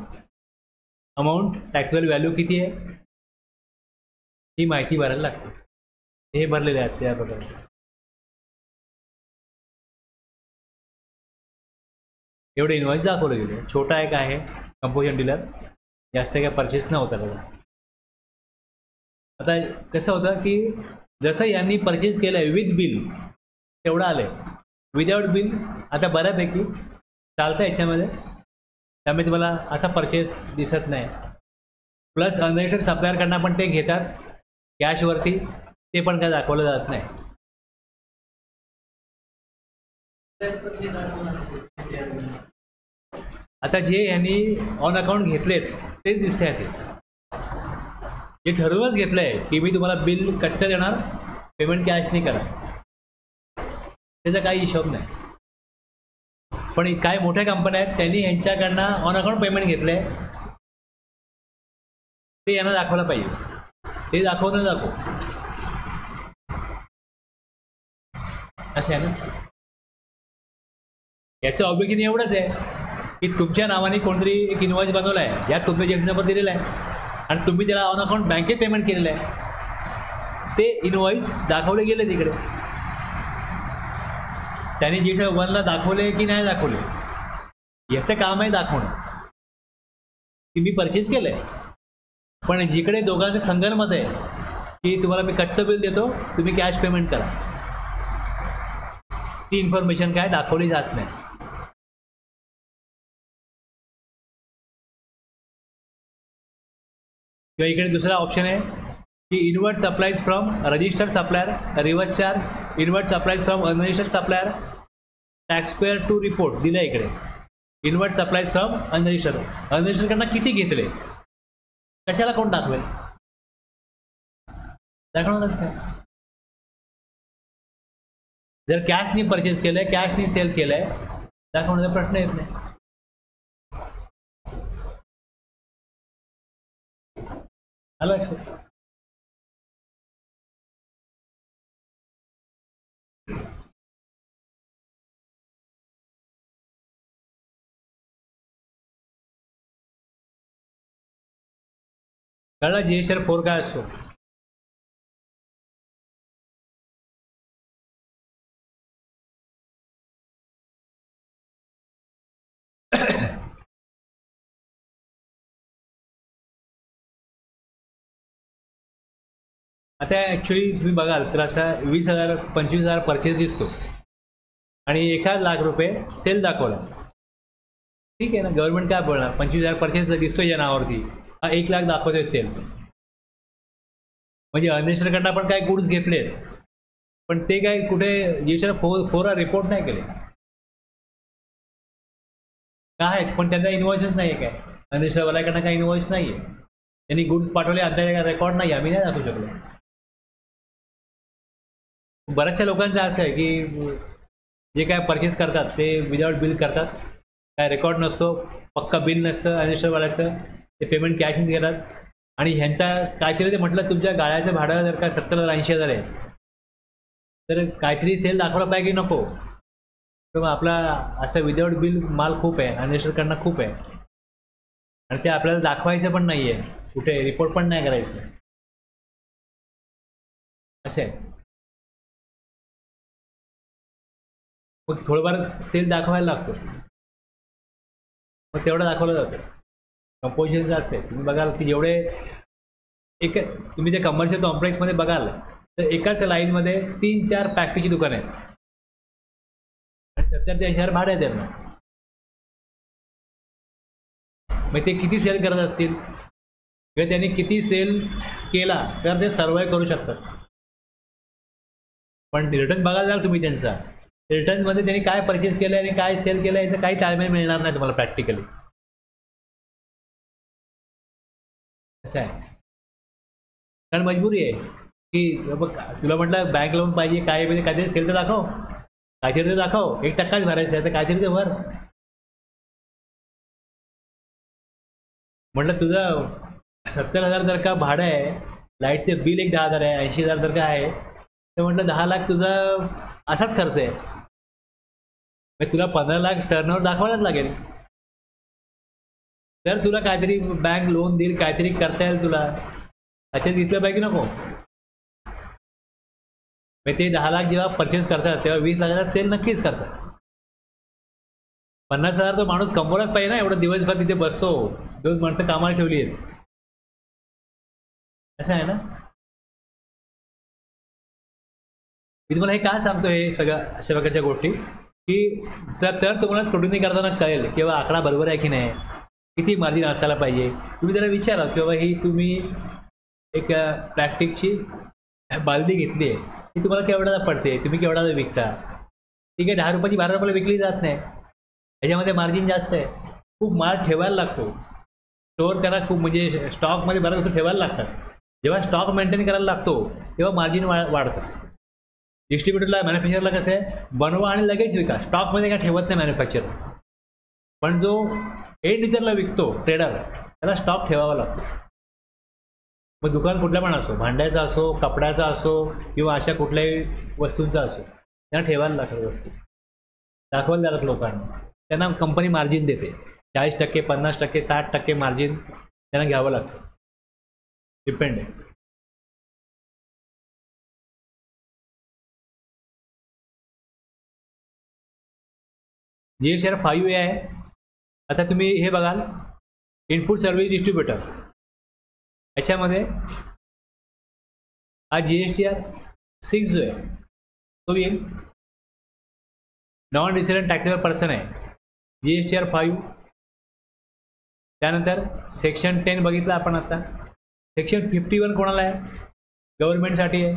S1: अमाऊंट, टॅक्सेबल व्हॅल्यू किती आहे, ही माहिती भरायला लागते. हे भरलेले असते या प्रकारे. एवढे इनवॉइस दाखवले गेले. छोटा एक आहे कंपोजिशन डीलर, जास्त काय परचेस नव्हता त्याला. आता कसं होतं की जसं यांनी परचेस केलंय विथ बिल तेवढं आलंय, विदाउट बिल आता बऱ्यापैकी चालतं याच्यामध्ये, त्यामुळे तुम्हाला असा परचेस दिसत नाही. प्लस अनरजिस्टर्ड सप्लायरकडनं पण ते घेतात कॅशवरती, ते पण काय दाखवलं जात नाही. आता जे यांनी ऑन अकाउंट घेतलेत तेच दिसते आहे. ते ठरवूनच घेतलंय की मी तुम्हाला बिल कच्चं देणार, पेमेंट कॅश नाही करा, त्याचा काही हिशोब नाही. पण काय मोठ्या कंपन्या आहेत त्यांनी यांच्याकडनं ऑन अकाउंट पेमेंट घेतलंय, ते यांना दाखवलं पाहिजे. ते दाखवून दाखव असं आहे ना. याचं ऑब्जेक्शन एवढंच आहे की तुमच्या नावाने कोणतरी एक इनवॉइस बनवला आहे, यात तुमचा जेट नंबर दिलेला आहे आणि तुम्ही त्याला ऑन अकाउंट बँकेत पेमेंट केलेलं आहे. ते इनवॉइस दाखवले गेले तिकडे, त्यांनी जेट 1ला दाखवले की नाही दाखवले, याचं काम आहे दाखवणं की मी परचेस केलं आहे. पण जिकडे दोघांचं संगनमत आहे की तुम्हाला मी कच्चं बिल देतो, तुम्ही कॅश पेमेंट करा, ती इन्फॉर्मेशन काय दाखवली जात नाही. किंवा इकडे दुसरा ऑप्शन आहे की inward supplies from registered supplier, reverse charge, inward supplies from unregistered supplier, taxpayer to report दिलं इकडे. इनवर्ट सप्लाईज फ्रॉम अनरजिस्टर्ड, अनरजिस्टर्डकडनं किती घेतले, कशाला कोण दाखवेल, दाखवणारच काय. जर कॅशनी परचेस केलंय, कॅशनी सेल केलंय, दाखवण्याचा प्रश्न येत नाही. आलं लक्षात. कळलं GSR 4 काय असतो. आता ॲक्च्युली तुम्ही बघाल तर असा 20,000 25,000 परचेस दिसतो आणि 1 लाख रुपये सेल दाखवला. ठीक आहे ना, गव्हर्नमेंट काय बोलणार, 25,000 परचेस दिसतोय या नावावरती, हा 1 लाख दाखवतोय सेल. म्हणजे अनरजिस्टर्डकडनं पण काय गुड्स घेतलेत, पण ते काय कुठे GSR 4 रिपोर्ट नाही केले काय आहेत, पण त्यांना इन्व्हॉइसच नाही आहे. काय अनरजिस्टर्डवाल्याकडनं काय इन्व्हॉइस नाही आहे, त्यांनी गुड्स पाठवले, आता रेकॉर्ड नाही, आम्ही नाही दाखवू शकलो. बऱ्याचशा लोकांचं असं आहे की जे काय परचेस करतात ते विदाउट बिल करतात, काय रेकॉर्ड नसतो, पक्का बिल नसतं अनरजिस्टर्डवाल्याचं, ते पेमेंट कॅशच घेतात. आणि ह्यांचा काहीतरी ते म्हटलं तुमच्या गाळ्याचं भाडं जर का 70,000-80,000 आहे तर काहीतरी सेल दाखवला पाहिजे की नको. तर मग आपला असं विदाउट बिल माल खूप आहे, अनरजिस्टर्डकडनं खूप आहे आणि ते आपल्याला दाखवायचं पण नाही आहे, कुठे रिपोर्ट पण नाही करायचं, असं आहे. मग थोडंफार सेल दाखवायला लागतो, मग तेवढं दाखवलं जातं. कंपोजिशनचं असं आहे, तुम्ही बघाल की जेवढे एक तुम्ही ते कमर्शियल कॉम्प्लेक्समध्ये बघाल तर एकाच लाईनमध्ये 3-4 फॅक्टरीची दुकानं आहेत आणि 70,000 भाडे आहेत त्यांना. मग ते किती सेल करत असतील किंवा त्यांनी किती सेल केला तर ते सर्वाइव्ह करू शकतात. पण रिटर्न बघायला जाल तुम्ही त्यांचा रिटर्नमध्ये त्यांनी काय परचेस केलं आणि काय सेल केलं याचं काही ताळमेळ मिळणार नाही तुम्हाला प्रॅक्टिकली. असं आहे, कारण मजबुरी आहे की बघ तुला म्हटलं बँक लोन पाहिजे काय म्हणजे काहीतरी सेल तर दाखव, काहीतरी दाखव. 1%च भरायचं आहे तर काहीतरी तर भर. म्हटलं तुझं 70,000 जर का भाडं आहे, लाईटचे बिल एक 10,000 आहे, 80,000 जर का आहे, तर म्हटलं 10 लाख तुझा असाच खर्च आहे. तुला 15 लाख टर्नओव्हर दाखवायलाच लागेल, तर तुला काहीतरी बँक लोन देईल, काहीतरी करता येईल तुला. अच्छा दिसलं पाहिजे नको. ते 10 लाख जेव्हा परचेस करतात तेव्हा 20 लाखाचा सेल नक्कीच करतात. 50,000 तो माणूस कमवलाच पाहिजे ना, एवढं दिवसभर तिथे बसतो, 2 माणसं कामाला ठेवली आहेत. असं आहे ना. मी तुम्हाला हे काय सांगतो हे सगळं अशा प्रकारच्या गोष्टी की तर तुम्हाला स्क्रुटिनी करताना कळेल किंवा आकडा बरोबर आहे की नाही, किती मार्जिन असायला पाहिजे. तुम्ही त्याला विचारा किंवा ही तुम्ही एक प्लॅस्टिकची बालदी घेतली आहे, ती तुम्हाला केवढ्याला पडते, तुम्ही केवढ्याला विकता. ठीक आहे, 10 रुपयाची 12 रुपयाला विकली जात नाही, त्याच्यामध्ये मार्जिन जास्त आहे. खूप माल ठेवायला लागतो स्टोअर, त्याला खूप म्हणजे स्टॉकमध्ये बऱ्याच वस्तू ठेवायला लागतात. जेव्हा स्टॉक मेंटेन करायला लागतो तेव्हा मार्जिन वाढतं. डिस्ट्रीब्युटरला मॅन्युफॅक्चरला कसं आहे, बनवा आणि लगेच विका, स्टॉकमध्ये काय ठेवत नाही मॅन्युफॅक्चर. पण जो एंड युजरला विकतो ट्रेडर, त्याला स्टॉक ठेवावा लागतो. मग दुकान कुठला पण असो, भांड्याचा असो, कपड्याचा असो किंवा अशा कुठल्याही वस्तूंचा असो, त्यांना ठेवायला लागतात वस्तू, दाखवायला लागतात लोकांना. त्यांना कंपनी मार्जिन देते, 40%, 50%, 60% मार्जिन त्यांना घ्यावं लागतं. डिपेंड आहे. GSTR 5A आहे. आता तुम्ही हे बघाल, इनपुट सर्व्हिस डिस्ट्रीब्युटर, याच्यामध्ये हा GSTR 6 जो आहे तो येईल. नॉन रेसिडेंट टॅक्सेबल पर्सन आहे GSTR 5. त्यानंतर सेक्शन 10 बघितलं आपण आता. सेक्शन 51 कोणाला आहे, गव्हर्नमेंटसाठी आहे,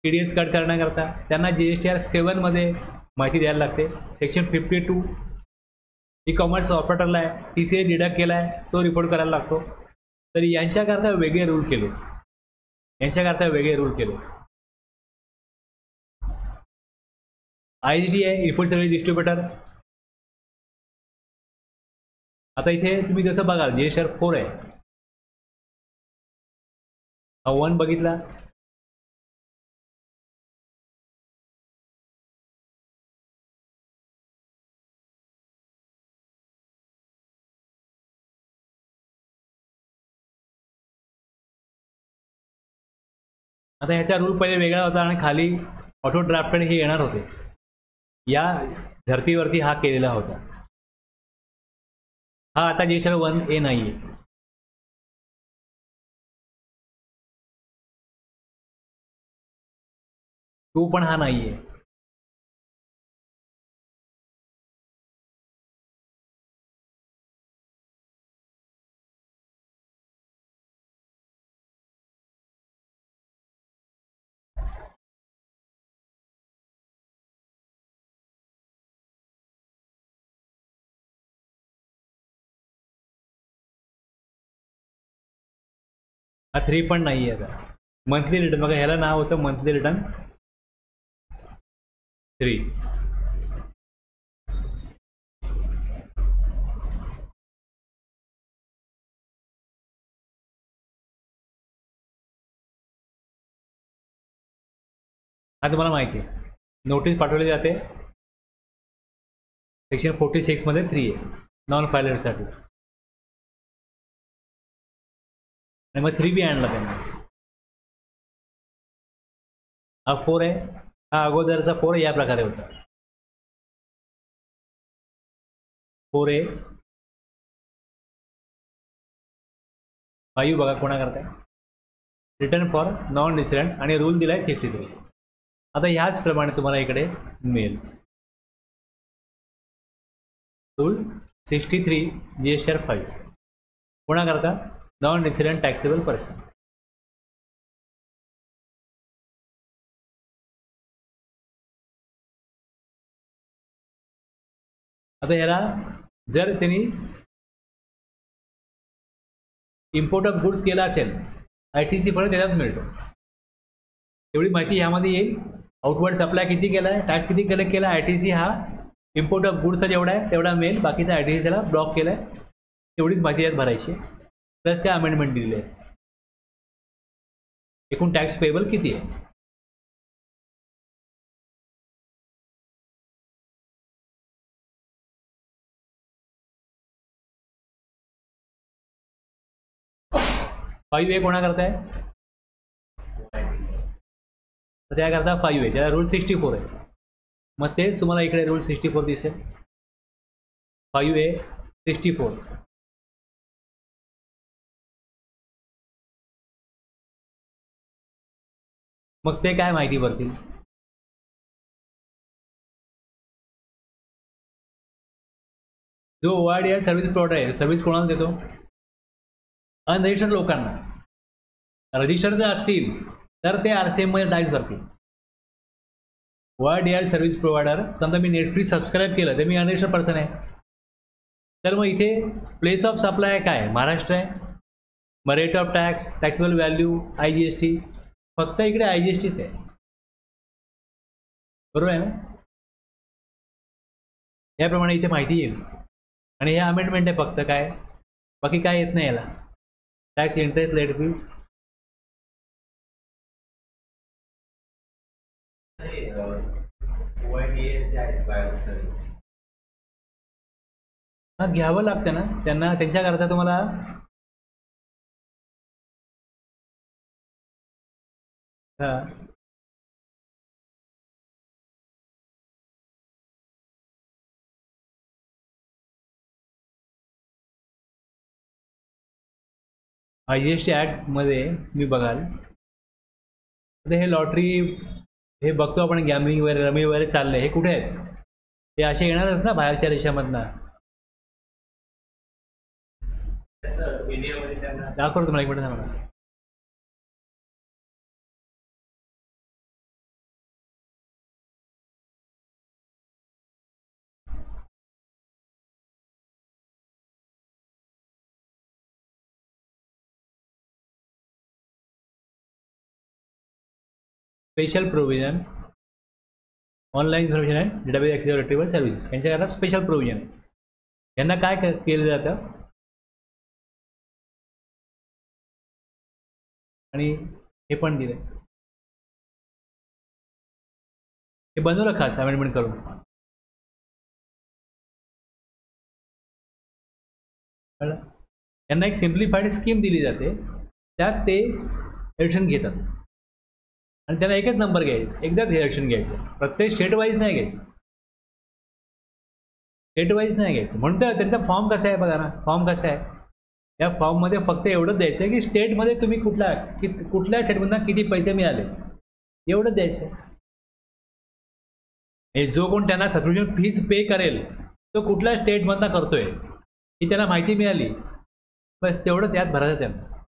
S1: TDS कट करण्याकरता. त्यांना GSTR 7 मध्ये माहिती द्यायला लागते. सेक्शन 52 ई कॉमर्स ऑपरेटरला आहे, TCS डिडक्ट केला आहे, तो रिपोर्ट करायला लागतो. तर यांच्याकरता वेगळे रूल केले, यांच्याकरता वेगळे रूल केले. ISD आहे, इनपुट सर्व्हिस डिस्ट्रीब्युटर. आता इथे तुम्ही जसं बघाल GSTR 4 आहे, हा 1 बघितला. आता ह्याचा रूल पहिले वेगळा होता आणि खाली ऑटो ड्राफ्टेड हे येणार होते, या धर्तीवरती हा केलेला होता. हा आता GSTR 1A नाही आहे. तो पण हा नाही आहे. हा 3 पण नाही आहे. आता मंथली रिटर्न बघा, ह्याला नाव होतं मंथली रिटर्न 3. हा तुम्हाला माहिती आहे, नोटीस पाठवली जाते. सेक्शन 46 मध्ये 3 आहे नॉन फायलरसाठी, आणि मग 3B आणला त्यांना. हा 4 आहे, हा अगोदरचा 4 या प्रकारे होता. 4A 5 बघा कोणा करताय, रिटर्न फॉर नॉन रेसिडेंट, आणि रूल दिलाय 63. आता ह्याच प्रमाणे तुम्हाला इकडे मिळेल रूल 63 GSTR 5 कोणा करता, नॉन रेसिडेंट टॅक्सेबल पर्सन. आता याला जर त्यांनी इम्पोर्ट ऑफ गुड्स केला असेल, ITC परत त्याच्यात मिळतो. एवढी माहिती ह्यामध्ये येईल. आउटवर्ड सप्लाय किती केला आहे, टॅक्स किती कलेक्ट केला, ITC हा इम्पोर्ट ऑफ गुड्सचा जेवढा आहे तेवढा मेल, बाकीचा ITC त्याला ब्लॉक केला आहे. एवढीच माहिती यात भरायची. प्लस काय अमेंडमेंट दिलेली आहे. एकूण टॅक्स पेबल किती आहे. फाईव्ह ए कोणा करताय, त्या करता 5A, त्याला रूल 64 आहे. मग तेच तुम्हाला इकडे रूल 64 दिसेल. 5A 64. मग ते काय माहिती भरतील. जो ORDR सर्व्हिस प्रोवायडर आहे, सर्व्हिस कोणाला देतो, अनरजिस्टर्ड लोकांना. रजिस्टर जर असतील तर ते RCM मध्ये टॅक्स भरतील. ORDR सर्व्हिस प्रोव्हायडर, समजा मी नेटफ्लिक्स सबस्क्राईब केलं तर मी अनरजिस्टर्ड पर्सन आहे, तर मग इथे प्लेस ऑफ सप्लाय काय महाराष्ट्र आहे. मग rate of tax, taxable value, IGST, फक्त इकडे IGSTच आहे. बरोबर आहे ना. याप्रमाणे इथे माहिती येईल. आणि हे अमेंडमेंट आहे फक्त, काय बाकी काय येत नाही याला. टॅक्स इंटरेस्ट लेट फीज घ्यावं लागतं ना त्यांना. त्यांच्याकरता तुम्हाला IGST ऍक्ट मध्ये मी बघाल तर हे लॉटरी, हे बघतो आपण गॅमलिंग वगैरे, रमी वगैरे चाललंय, हे कुठे आहेत. हे असे येणारच ना बाहेरच्या देशामधनं. दाखवतो तुम्हाला एक मिनिट मला. Special provision online information and database access retrieval services, यांच्याकरता स्पेशल प्रोव्हिजन आहे. यांना काय केलं जातं, आणि हे पण दिलं, हे बनवलं खास अमेंडमेंट करून. त्यांना एक सिम्प्लिफाईड स्कीम दिली जाते, त्यात ते इलेक्शन घेतात आणि त्यांना एकच नंबर घ्यायचा, एकदाच इलेक्शन घ्यायचं. प्रत्येक स्टेट वाईज नाही घ्यायचं, स्टेट वाईज नाही घ्यायचं. म्हणतं त्यांचा फॉर्म कसा आहे बघा ना, फॉर्म कसा आहे. या फॉर्ममध्ये फक्त एवढंच द्यायचं की स्टेटमध्ये तुम्ही कुठल्या स्टेटमधून किती पैसे मिळाले एवढंच द्यायचं. हे जो कोण त्यांना सबस्क्रिप्शन फीज पे करेल तो कुठल्या स्टेटमधनं करतोय ही त्यांना माहिती मिळाली, बस तेवढं त्यात भरायचं त्यांना.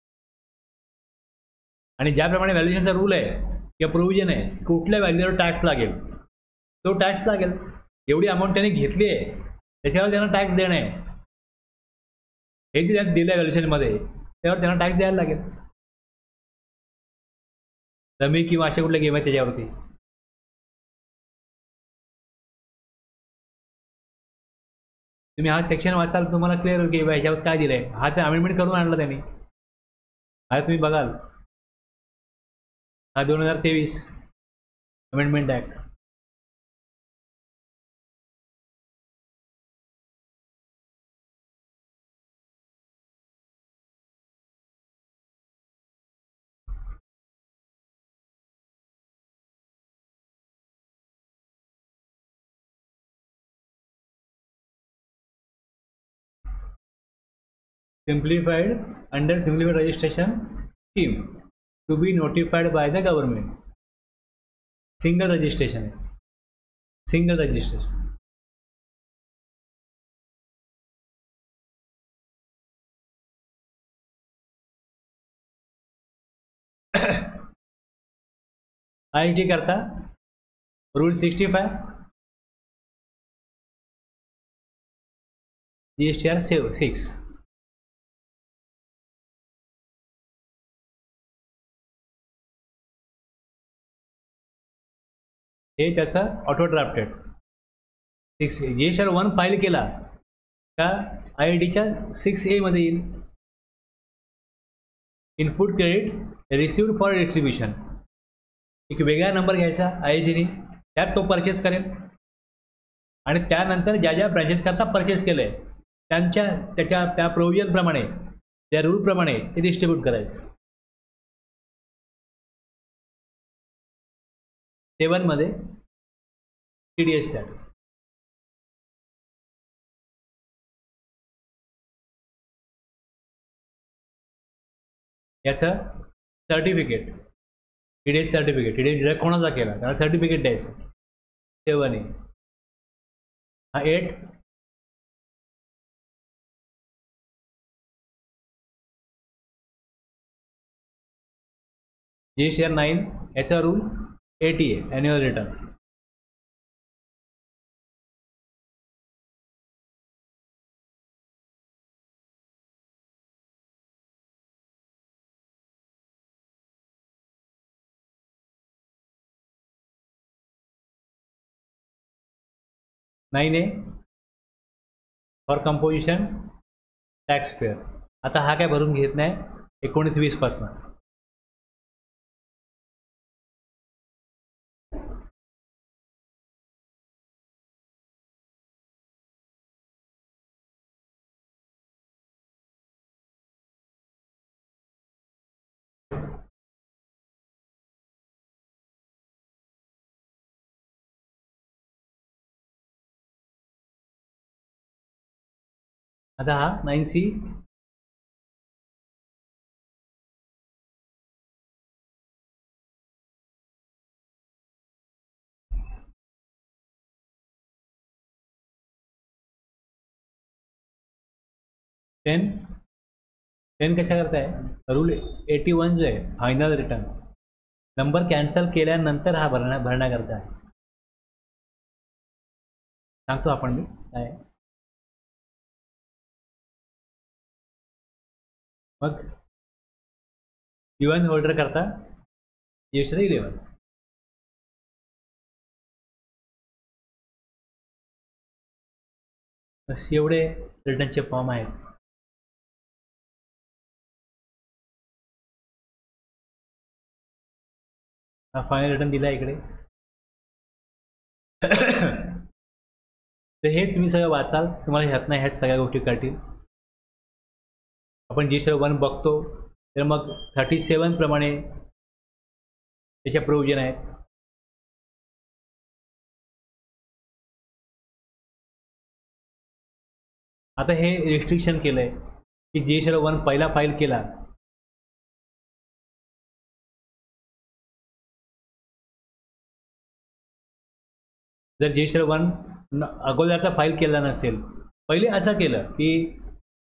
S1: आणि ज्याप्रमाणे व्हॅल्युएशनचा रूल आहे किंवा प्रोव्हिजन आहे, कुठल्या व्हॅल्यूवर टॅक्स लागेल तो टॅक्स लागेल. एवढी अमाऊंट त्यांनी घेतली आहे त्याच्यावर त्यांना टॅक्स देणं आहे, हे जे त्यांनी दिलं व्हॅल्युएशनमध्ये त्यावर त्यांना टॅक्स द्यायला लागेल. रमी किंवा अशा कुठल्या गेम आहेत त्याच्यावरती. तुम्ही हा सेक्शन वाचाल तुम्हाला क्लिअर होईल की ह्याच्यावर काय दिलंय. हा ते अमेंडमेंट करून आणला त्यांनी. हा तुम्ही बघाल, हा 2023 amendment act. Simplified under simplified registration scheme to be notified by the government. Single registration है, single registration. IIT करता रूल 65 GSTR 6. हे त्याचं ऑटो ड्राफ्टेड 6. GSTR 1 फाईल केला का IIDच्या 6A मध्ये येईल. Input credit received for distribution. एक वेगळा नंबर घ्यायचा IIGने, त्यात तो परचेस करेल आणि त्यानंतर ज्या ज्या ब्रँचेस करता परचेस केलंय त्याच्या त्या प्रोव्हिजनप्रमाणे, त्या रूलप्रमाणे ते डिस्ट्रीब्यूट करायचं. 7 मध्ये TDS स्टॅट. याचं certificate, TDS certificate, TDS deduct कोणाचा केला त्याला सर्टिफिकेट द्यायचं. 7A. हा 8. GSTR 9 याचा rule ATA annual return. For composition tax payer. आता हा काय भरून घेत नाही 19-20 पासून. आता हा 9C. टेन कशा करताय. रूल 81 जो आहे फायनल रिटर्न, नंबर कॅन्सल केल्यानंतर हा भरण्याकरता आहे. सांगतो आपण मी काय. मग इव्हन होल्डर करता GSTR 11. एवढे रिटर्नचे फॉर्म आहेत. हा फायनल रिटर्न दिला इकडे. तर हे तुम्ही सगळं वाचाल, तुम्हाला ह्यातनं ह्याच सगळ्या गोष्टी कळतील. आपण GSTR 1 बघतो तर मग 37 प्रमाणे त्याच्या प्रोव्हिजन आहेत. आता हे रिस्ट्रिक्शन केलंय की GSTR 1 पहिला फाईल केला जर GSTR 1 अगोदरचा फाईल केला नसेल, पहिले असं केलं की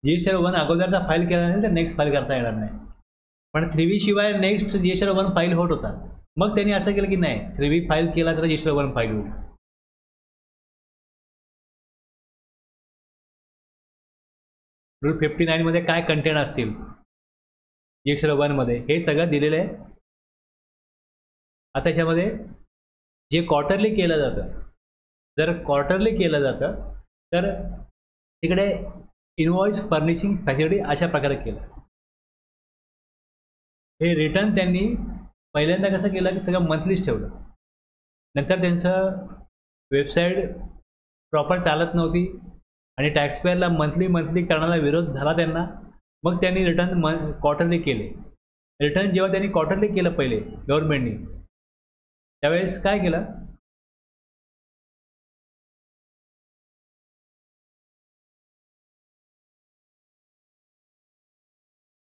S1: GSTR 1 अगोदरचा फाईल केला नाही तर नेक्स्ट फाईल करता येणार नाही, पण 3V शिवाय नेक्स्ट GSTR 1 फाईल होत होता. मग त्यांनी असं केलं की नाही 3V फाईल केला तर GSTR 1 फाईल होईल. रूल 59 मध्ये काय कंटेंट असतील GSTR 1 मध्ये हे सगळं दिलेलं आहे. आता त्याच्यामध्ये जे क्वार्टरली केलं जातं, जर क्वार्टरली केलं जातं तर तिकडे इनवॉइस फर्निशिंग फॅसिलिटी अशा प्रकारे केलं. हे रिटर्न त्यांनी पहिल्यांदा कसं केलं की सगळं मंथलीच ठेवलं. नंतर त्यांचं वेबसाईट प्रॉपर चालत नव्हती आणि टॅक्सपेअरला मंथली करण्याला विरोध झाला त्यांना. मग त्यांनी रिटर्न क्वार्टरली केले. रिटर्न जेव्हा त्यांनी क्वार्टरली केलं पहिले गव्हर्नमेंटनी, त्यावेळेस काय केलं,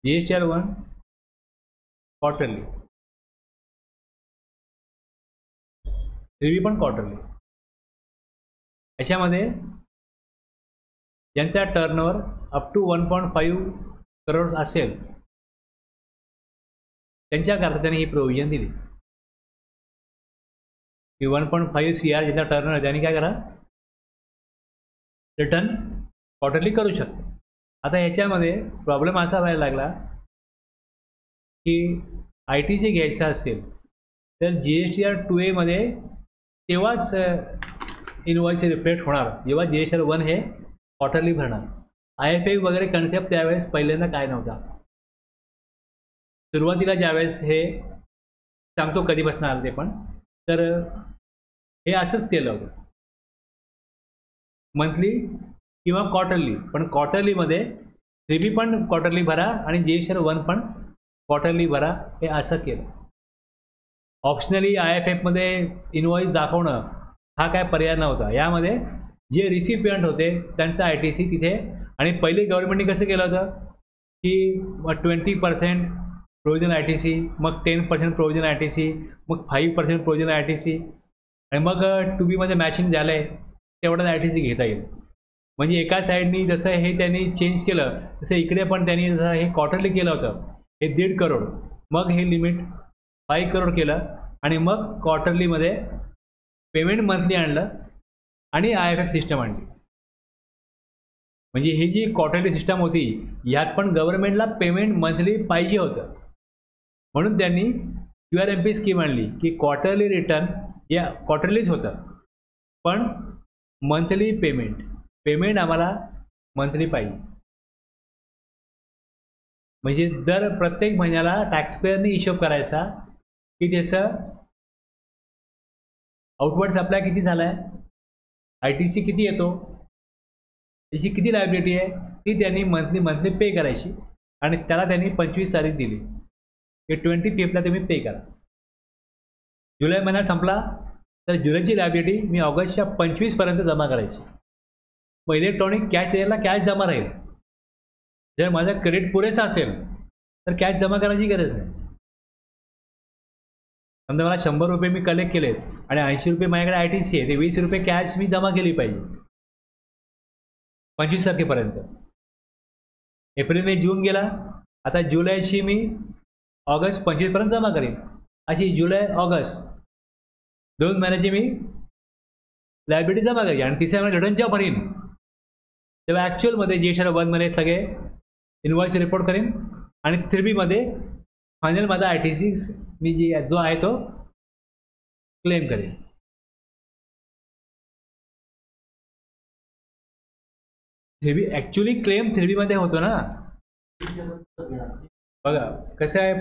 S1: GSTR 1 क्वार्टरली, 3V पण क्वार्टरली. याच्यामध्ये ज्यांचा टर्नओव्हर अप टू 1.5 करोड असेल त्यांच्याकरता त्यांनी ही प्रोव्हिजन दिली की 1.5 CR ज्यांचा टर्नओव्हर त्यांनी काय करा, रिटर्न क्वार्टरली करू शकतो. आता ह्याच्यामध्ये प्रॉब्लेम असा व्हायला लागला की ITC घ्यायचा असेल तर GSTR 2A मध्ये तेव्हाच इनवॉइस रिफ्लेक्ट होणार जेव्हा GSTR 1 हे क्वार्टरली भरणार. IFA वगैरे कन्सेप्ट त्यावेळेस पहिल्यांदा काय नव्हता. सुरुवातीला ज्यावेळेस हे सांगतो कधीपासून आलं ते पण, तर हे असंच केलं होतं मंथली किंवा क्वार्टरली. पण क्वार्टरलीमध्ये 3B पण क्वार्टरली भरा आणि GSTR 1 पण क्वार्टरली भरा, हे असं केलं. ऑप्शनली IFF मध्ये इनवॉइस दाखवणं हा काय पर्याय नव्हता. यामध्ये जे रिसिपियंट होते त्यांचा ITC तिथे, आणि पहिले गव्हर्नमेंटने कसं केलं होतं की 20% प्रोव्हिजन ITC, मग 10% प्रोव्हिजन ITC, मग 5% प्रोव्हिजन ITC, आणि मग 2B मध्ये मॅचिंग झालं आहे तेवढंच ITC घेता येईल. म्हणजे एका साईडनी जसं हे त्यांनी चेंज केलं तसं इकडे पण त्यांनी जसं हे क्वार्टरली केलं होतं हे 1.5 करोड, मग हे लिमिट 5 करोड केलं, आणि मग क्वार्टरलीमध्ये पेमेंट मंथली आणलं आणि IFF सिस्टम आणली. म्हणजे ही जी क्वार्टरली सिस्टम होती यात पण गव्हर्नमेंटला पेमेंट मंथली पाहिजे होतं, म्हणून त्यांनी QRMP स्कीम आणली की क्वार्टरली रिटर्न या क्वार्टरलीच होतं पण मंथली पेमेंट आम्हाला मंथली पाहिजे. म्हणजे दर प्रत्येक महिन्याला टॅक्सपेअरने हिशोब करायचा की त्याचं आउटवर्ड सप्लाय किती झाला आहे, ITC किती येतो, त्याची किती लायबिलिटी आहे, ती त्यांनी मंथली पे करायची, आणि त्याला त्यांनी 25 तारीख दिली की 25ला तुम्ही पे करा. जुलै महिना संपला तर जुलैची लायबिलिटी मी ऑगस्टच्या 25 पर्यंत जमा करायची. मग इलेक्ट्रॉनिक कॅश द्यायला कॅश जमा राहील. जर माझं क्रेडिट पुरेसं असेल तर कॅश जमा करायची गरज नाही. समजा मला 100 रुपये मी कलेक्ट केलेत आणि 80 रुपये माझ्याकडे ITC आहे, ते 20 रुपये कॅश मी जमा केली पाहिजे 25 तारखेपर्यंत. एप्रिल मे जून गेला, आता जुलैची मी ऑगस्ट 25 पर्यंत जमा करेन. अशी जुलै ऑगस्ट 2 महिन्याची मी लायबिलिटी जमा करायची, आणि तिसऱ्या महिन्यात रिटर्न जेव्हा भरीन तेव्हा ॲक्च्युअलमध्ये GSTR 1 मध्ये सगळे इनवॉइस रिपोर्ट करेन, आणि 3B मध्ये फायनल माझा ITC मी जो आहे तो क्लेम करेन. ॲक्च्युअली क्लेम 3B मध्ये होतो ना. बघा कसं आहे,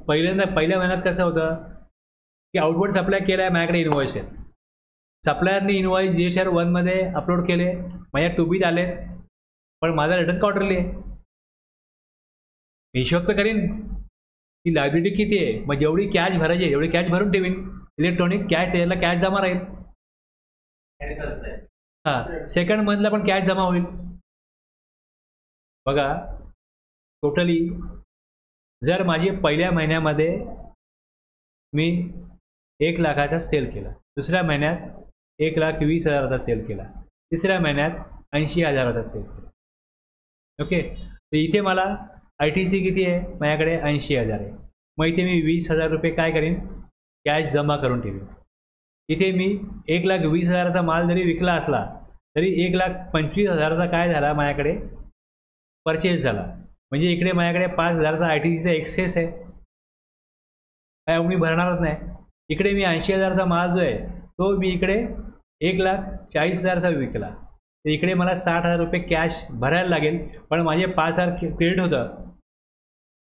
S1: पहिल्या महिन्यात कसं होतं की आउटवर्ड सप्लाय केला आहे, माझ्याकडे इनवॉइस आहे, सप्लायरनी इनवॉइस GSTR 1 मध्ये अपलोड केले, माझ्या 2Bत आले, पण माझा रिटर्न क्वार्टरली आहे. हिशोब तर करीन की लायबिलिटी किती आहे, मग जेवढी कॅश भरायची एवढी कॅश भरून ठेवीन. इलेक्ट्रॉनिक कॅश त्याला कॅश जमा राहील. हां, सेकंड मंथला पण कॅश जमा होईल. बघा टोटली जर माझी पहिल्या महिन्यामध्ये मी 1 लाखाचा सेल केला, दुसऱ्या महिन्यात 1,20,000चा सेल केला, तिसऱ्या महिन्यात 80,000चा सेल केला. ओके, तर इथे मला ITC किती आहे, माझ्याकडे 80,000 आहे. मग इथे मी 20,000 रुपये काय करीन, कॅश जमा करून ठेवीन. इथे मी 1,20,000चा माल जरी विकला असला तरी 1,25,000चा काय झाला माझ्याकडे परचेस झाला. म्हणजे इकडे माझ्याकडे 5,000चा ITCचा एक्सेस आहे, काय मी भरणारच नाही. इकडे मी 80,000चा माल जो आहे तो मी इकडे 1,40,000चा विकला, तर इकडे मला 60,000 रुपये कॅश भरायला लागेल. पण माझे 5,000 क्रेडिट होतं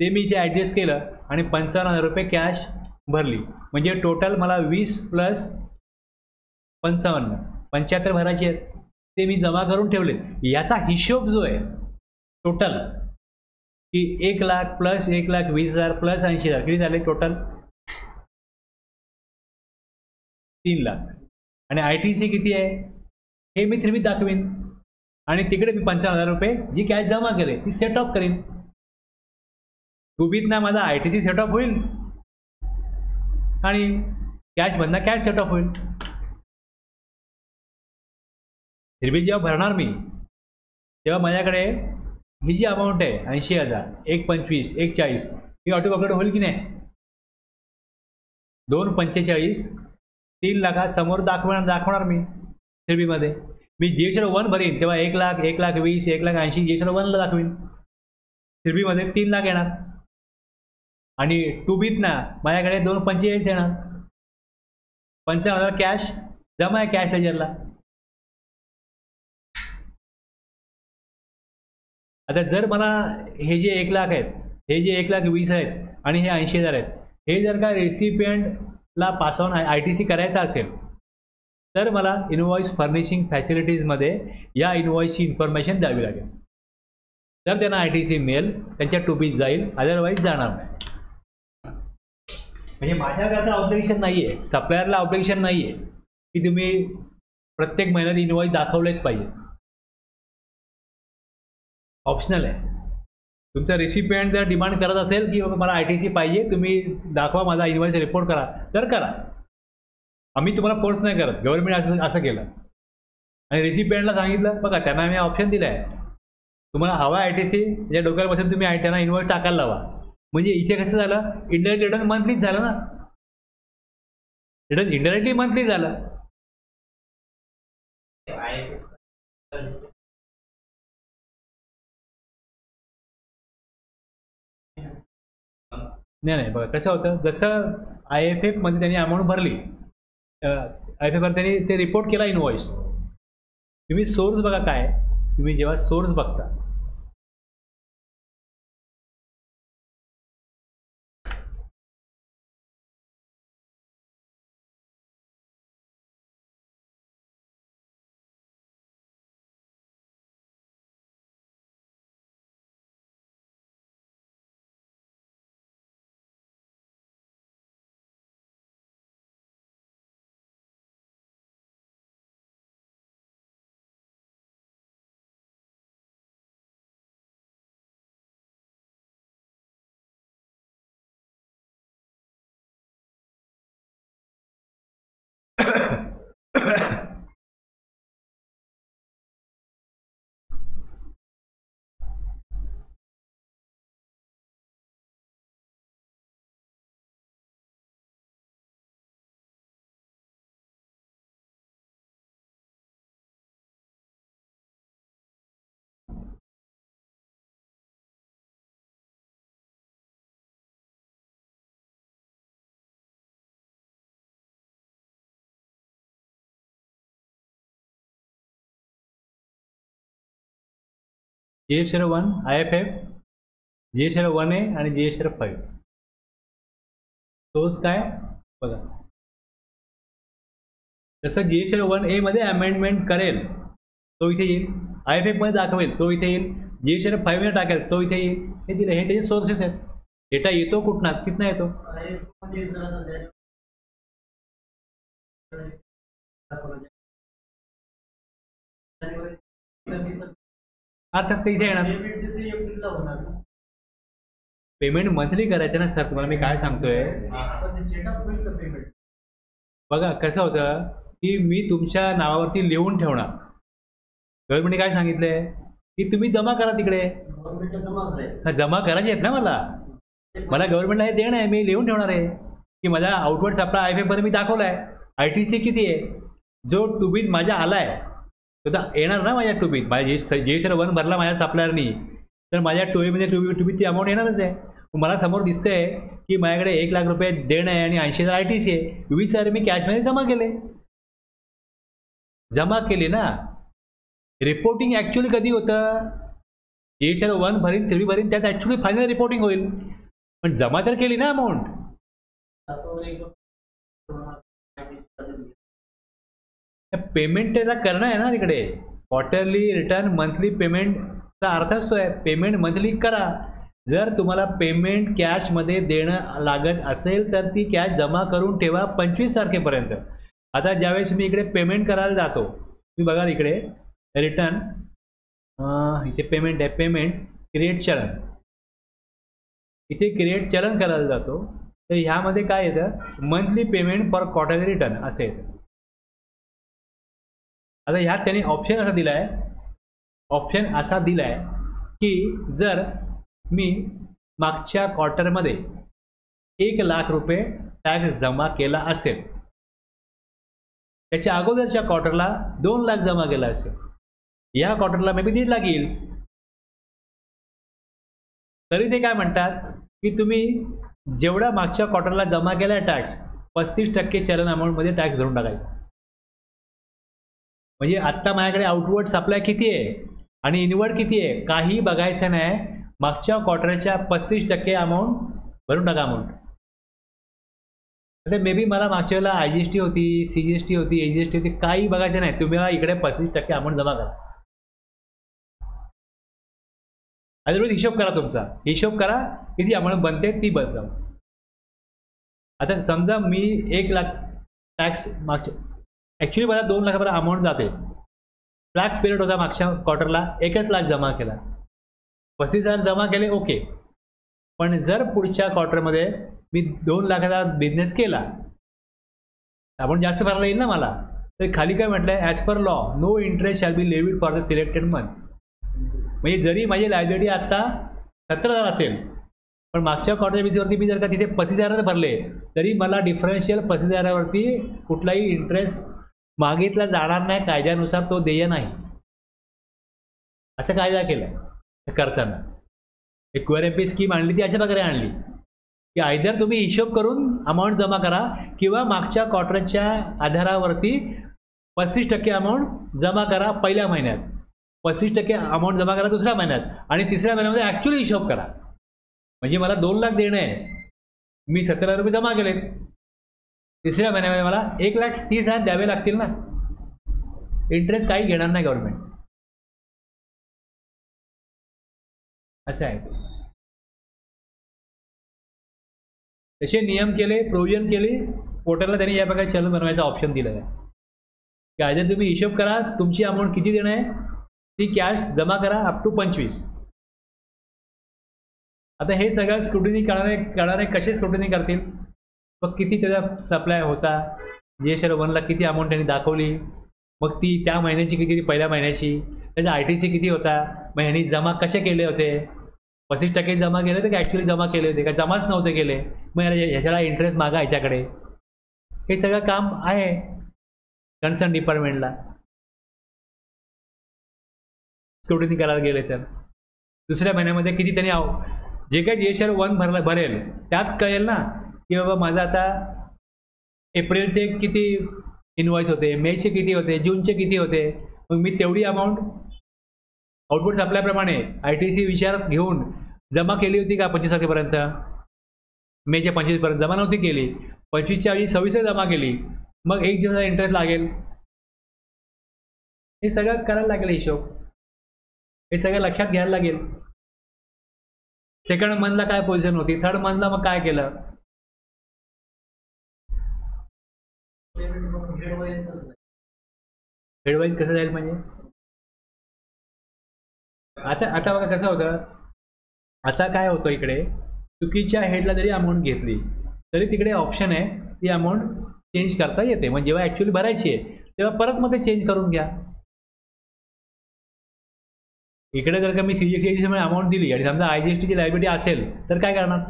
S1: ते मी इथे ॲडजस्ट केलं आणि 55,000 रुपये कॅश भरली. म्हणजे टोटल मला 20 प्लस 55 75 भरायचे आहेत, ते मी जमा करून ठेवले. याचा हिशोब जो आहे टोटल की 1 लाख प्लस 1,20,000 प्लस 80,000 किती झाले टोटल 3 लाख. आणि ITC किती आहे हे मी 3B दाखवीन, आणि तिकडे मी 55,000 रुपये जी कॅश जमा केले ती सेट ऑफ करीन. 2Bत ना माझा ITC सेट ऑफ होईल आणि कॅश मधनं कॅश सेट ऑफ होईल. 3B जेव्हा भरणार मी तेव्हा माझ्याकडे ही जी अमाऊंट आहे 80,000, 1,25,000, 1,40,000 ही ऑटोमॅटिक होईल की नाही. 2,45,000 3 लाखासमोर दाखवणार मी 3B मध्ये. मी GSR 1 भरीन तेव्हा 1,00,000, 1,20,000, 1,80,000 GSR 1ला दाखवीन. 3Bमध्ये 3,00,000 येणार आणि 2Bत ना माझ्याकडे 2,45,000 येणार. 55,000 कॅश जमा आहे कॅश लेजरला. आता जर मला हे जे 1,00,000 आहेत, हे जे 1,20,000 आहेत आणि हे 80,000 आहेत, हे जर का रेसिपियंटला पास ऑन ITC करायचा असेल तर मला इनवॉइस फर्निशिंग फॅसिलिटीजमध्ये या इनवॉइसची इन्फॉर्मेशन द्यावी लागेल. तर त्यांना ITC मिळेल, त्यांच्या टुबीत जाईल, अदरवाईज जाणार नाही. म्हणजे माझ्याकडे ऑब्लिगेशन नाही आहे, सप्लायरला ऑब्लिगेशन नाही आहे की तुम्ही प्रत्येक महिन्यात इनवॉइस दाखवलेच पाहिजे. ऑप्शनल आहे. तुमचा रेसिपियंट जर डिमांड करत असेल की बाबा मला ITC पाहिजे, तुम्ही दाखवा, माझा इनवॉइस रिपोर्ट करा, तर करा. आम्ही तुम्हाला फोर्स नाही करत. गव्हर्नमेंट असं केलं आणि रेसिपियंटला सांगितलं बघा, त्यांना आम्ही ऑप्शन दिला आहे, तुम्हाला हवा ITC या डोक्यापासून तुम्ही त्यांना इनवॉइस टाकायला लावा. म्हणजे इथे कसं झालं, इंडिरेक्ट रिटर्न मंथलीच झालं ना, रिटर्न इंडिरेक्टली मंथली झालं. नाही बघा कसं होतं, जसं IFF मध्ये त्यांनी अमाऊंट भरली, IFF वर त्यांनी ते रिपोर्ट केला इनवॉइस. तुम्ही सोर्स बघा काय, तुम्ही जेव्हा सोर्स बघता GSR 1 IFF, GSR 1A आणि GSR 5. सोर्स काय बघा, जसं GSR 1A मध्ये अमेंडमेंट करेल तो इथे येईल, IFF मध्ये दाखवेल तो इथे येईल, GSR 5 मध्ये टाकेल तो इथे येईल. हे दिले, हे त्याचे सोर्सेस आहेत. डेटा येतो कुठना, तिथनं येतो. आज फक्त इथे येणार. पेमेंट मंथली करायचं ना सर, तुम्हाला मी काय सांगतोय बघा. कसं होतं की मी तुमच्या नावावरती लिहून ठेवणार. गव्हर्नमेंटने काय सांगितलंय की तुम्ही जमा करा तिकडे. जमा करायचे आहेत ना मला गव्हर्नमेंटला हे देणं आहे, मी लिहून ठेवणार आहे की माझा आउटवर्ड सप्लाय IFF मध्ये मी दाखवलाय. ITC किती आहे, जो टुबीत माझ्या आलाय तो तर येणार ना माझ्या टुबीत. माझ्या GSR 1 भरला माझ्या सप्लायरनी, तर माझ्या टुबीत ती अमाऊंट येणारच आहे. मला समोर दिसतंय की माझ्याकडे 1,00,000 रुपये देणं आहे आणि 80,000 ITC आहे. 20,000 मी कॅशमध्ये जमा केले ना. रिपोर्टिंग ॲक्च्युअली कधी होतं, GSR 1 भरीन 3B भरीन त्यात ॲक्च्युअली फायनल रिपोर्टिंग होईल, पण जमा तर केली ना अमाऊंट. पेमेंट त्याला करणं आहे ना तिकडे. क्वार्टरली रिटर्न मंथली पेमेंटचा अर्थच तो आहे, पेमेंट मंथली करा. जर तुम्हाला पेमेंट कॅशमध्ये देणं लागत असेल तर ती कॅश जमा करून ठेवा 25 तारखेपर्यंत. आता ज्यावेळेस मी इकडे पेमेंट करायला जातो, मी बघा इकडे रिटर्न, इथे पेमेंट आहे, पेमेंट क्रिएट चलन, इथे क्रिएट चलन करायला जातो. तर ह्यामध्ये काय येतं, monthly payment for quarterly return असं येतं. आता ह्यात त्यांनी ऑप्शन असा दिलाय की जर मी मागच्या क्वार्टरमध्ये 1,00,000 रुपये टॅक्स जमा केला असेल त्याच्या अगोदरच्या क्वार्टरला 2 लाख जमा केला असेल, या क्वार्टरला मे बी 1.5 लाख येईल, तरी ते काय म्हणतात की तुम्ही जेवढा मागच्या क्वार्टरला जमा केला टॅक्स 35% चलन अमाऊंटमध्ये टॅक्स भरून टाकायचा. म्हणजे आत्ता माझ्याकडे आउटवर्ड सप्लाय किती आहे आणि इनवर्ड किती आहे काही बघायचं नाही, मागच्या क्वार्टरच्या 35% अमाऊंट भरून टाका अमाऊंट. आता मे बी मला मागच्या वेळेला IGST होती, CGST होती, AGST होती, काही बघायचं नाही, तुम्ही इकडे 35% अमाऊंट जमा करा. अदरवाईज हिशोब करा, तुमचा हिशोब करा किती अमाऊंट बनते ती बदला. आता समजा मी 1 लाख टॅक्स मागच्या, ॲक्च्युली मला 2 लाखापर्यंत अमाऊंट जाते, फ्लॅट पिरियड होता मागच्या क्वार्टरला, 1 लाख जमा केला, 35,000 जमा केले, ओके. पण जर पुढच्या क्वार्टरमध्ये मी 2 लाखाचा बिझनेस केला, आपण जास्त भरला येईल ना मला, तर खाली काय म्हटलंय, as per law no interest shall be levied for the selected month. म्हणजे जरी माझी लायबिलिटी आता 17,000 असेल, पण मागच्या क्वार्टर बेसिसवरती मी जर का तिथे 35,000 भरले, तरी मला डिफरन्शियल 35,000वरती कुठलाही इंटरेस्ट मागितला जाणार नाही, कायद्यानुसार तो देय नाही, असं कायदा केला करताना. एक QRMP स्कीम आणली, ती अशा प्रकारे आणली की आयदर तुम्ही हिशोब करून अमाऊंट जमा करा किंवा मागच्या क्वार्टरच्या आधारावरती 35% अमाऊंट जमा करा पहिल्या महिन्यात, 35% अमाऊंट जमा करा दुसऱ्या महिन्यात, आणि तिसऱ्या महिन्यामध्ये ॲक्च्युअली हिशोब करा. म्हणजे मला 2 लाख देणे आहे, मी 17,000 रुपये जमा केले, तिसऱ्या महिन्यामध्ये मला 1,30,000 द्यावे लागतील ना, इंटरेस्ट काही घेणार नाही गव्हर्नमेंट, असं आहे. तसे नियम केले, प्रोव्हिजन केली, पोर्टलला त्यांनी या प्रकारे चलन बनवायचा ऑप्शन दिलेला आहे की आयदर तुम्ही हिशोब करा तुमची अमाऊंट किती देणं आहे, ती कॅश जमा करा अप टू 25. आता हे सगळं स्क्रुटिनी करणारे कसे स्क्रुटिनी करतील, मग किती त्याचा सप्लाय होता, GSR 1 ला किती अमाऊंट त्यांनी दाखवली, मग ती त्या महिन्याची किती, पहिल्या महिन्याची, त्याचा ITC किती होता, मग ह्यांनी जमा कसे केले होते, 35% जमा केले होते का ॲक्च्युअली जमा केले होते का जमाच नव्हते केले, मग ह्याच्याला इंटरेस्ट मागा ह्याच्याकडे, हे सगळं काम आहे कन्सर्न डिपार्टमेंटला. स्क्रुटिनी करायला गेले तर दुसऱ्या महिन्यामध्ये किती त्यांनी जे काही GSR 1 भरेल त्यात कळेल ना की बाबा माझं आता एप्रिलचे किती इनवॉइस होते, मेचे किती होते, जूनचे किती होते, मग मी तेवढी अमाऊंट आउटपुट सप्लायप्रमाणे ITC विचारात घेऊन जमा केली होती का 25 तारखेपर्यंत, मेच्या 25पर्यंत जमा नव्हती केली, 25च्या ऐवजी 26 जमा केली, मग 1 दिवसाचा इंटरेस्ट लागेल, हे सगळं करायला लागेल हिशोब, हे सगळं लक्षात घ्यायला लागेल. सेकंड मंथला काय पोझिशन होती, थर्ड मंथला मग काय केलं, हेडवाईज कसं जाईल. म्हणजे आता बघा कसं होतं, आता काय होतं इकडे चुकीच्या हेडला जरी अमाऊंट घेतली तरी तिकडे ऑप्शन आहे ती अमाऊंट चेंज करता येते, म्हणजे जेव्हा ॲक्च्युअली भरायची आहे तेव्हा परत मग ते चेंज करून घ्या. इकडे जर का मी CGST अमाऊंट दिली आणि समजा IGSTची लायबिलिटी असेल तर काय करणार,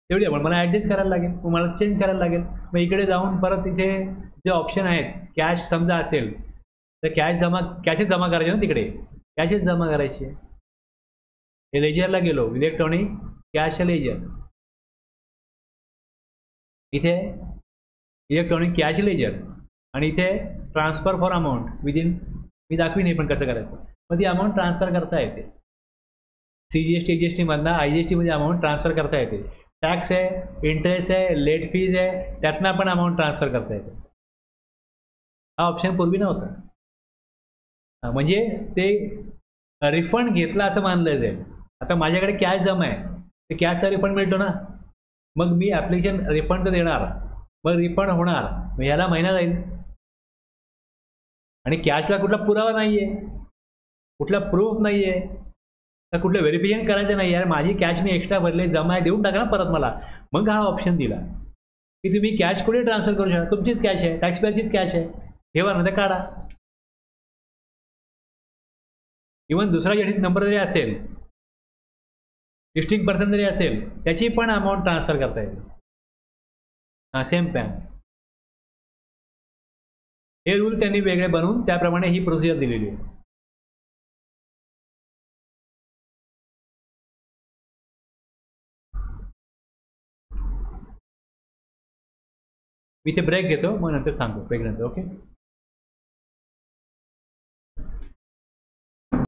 S1: तेवढी अमाऊंट मला ॲडजस्ट करायला लागेल, मग मला चेंज करायला लागेल. मग इकडे जाऊन परत इथे जे ऑप्शन आहेत, कॅश समजा असेल तर कॅशच जमा करायचे ना, तिकडे कॅशच जमा करायचे. हे लेजरला गेलो, इलेक्ट्रॉनिक कॅश लेजर, इथे इलेक्ट्रॉनिक कॅश लेजर, आणि इथे ट्रान्सफर फॉर अमाऊंट विदिन, मी दाखवी नाही पण कसं करायचं, मग ती अमाऊंट ट्रान्सफर करता येते. CGST GST मधनं IGST मध्ये अमाऊंट ट्रान्सफर करता येते. टॅक्स आहे, इंटरेस्ट आहे, लेट फीज आहे, त्यातनं पण अमाऊंट ट्रान्सफर करता येते. हा ऑप्शन पूर्वी नव्हता. म्हणजे ते रिफंड घेतला असं मानलं जाईल. आता माझ्याकडे कॅश जमा आहे, ते कॅशचा रिफंड मिळतो ना, मग मी ॲप्लिकेशन रिफंड तर देणार, मग रिफंड होणार, मग ह्याला महिना जाईल, आणि कॅशला कुठला पुरावा नाही आहे, कुठला प्रूफ नाही आहे, तर कुठलं व्हेरिफिकेशन करायचं नाही आहे, माझी कॅश मी एक्स्ट्रा भरले, जमा आहे, देऊन टाका ना परत मला. मग हा ऑप्शन दिला की तुम्ही कॅश कुठे ट्रान्सफर करू शकता, तुमचीच कॅश आहे, टॅक्सपेअरचीच कॅश आहे, ठेवा ना, तर काढा. इव्हन दुसरा जरी नंबर जरी असेल, लिस्टिंग पर्सन जरी असेल, त्याची पण अमाऊंट ट्रान्सफर करता येईल. सेम पॅन हे रूल त्यांनी वेगळे बनवून त्याप्रमाणे ही प्रोसिजर दिलेली आहे. मी ते ब्रेक घेतो, मग नंतर सांगतो ब्रेक नंतर. ओके.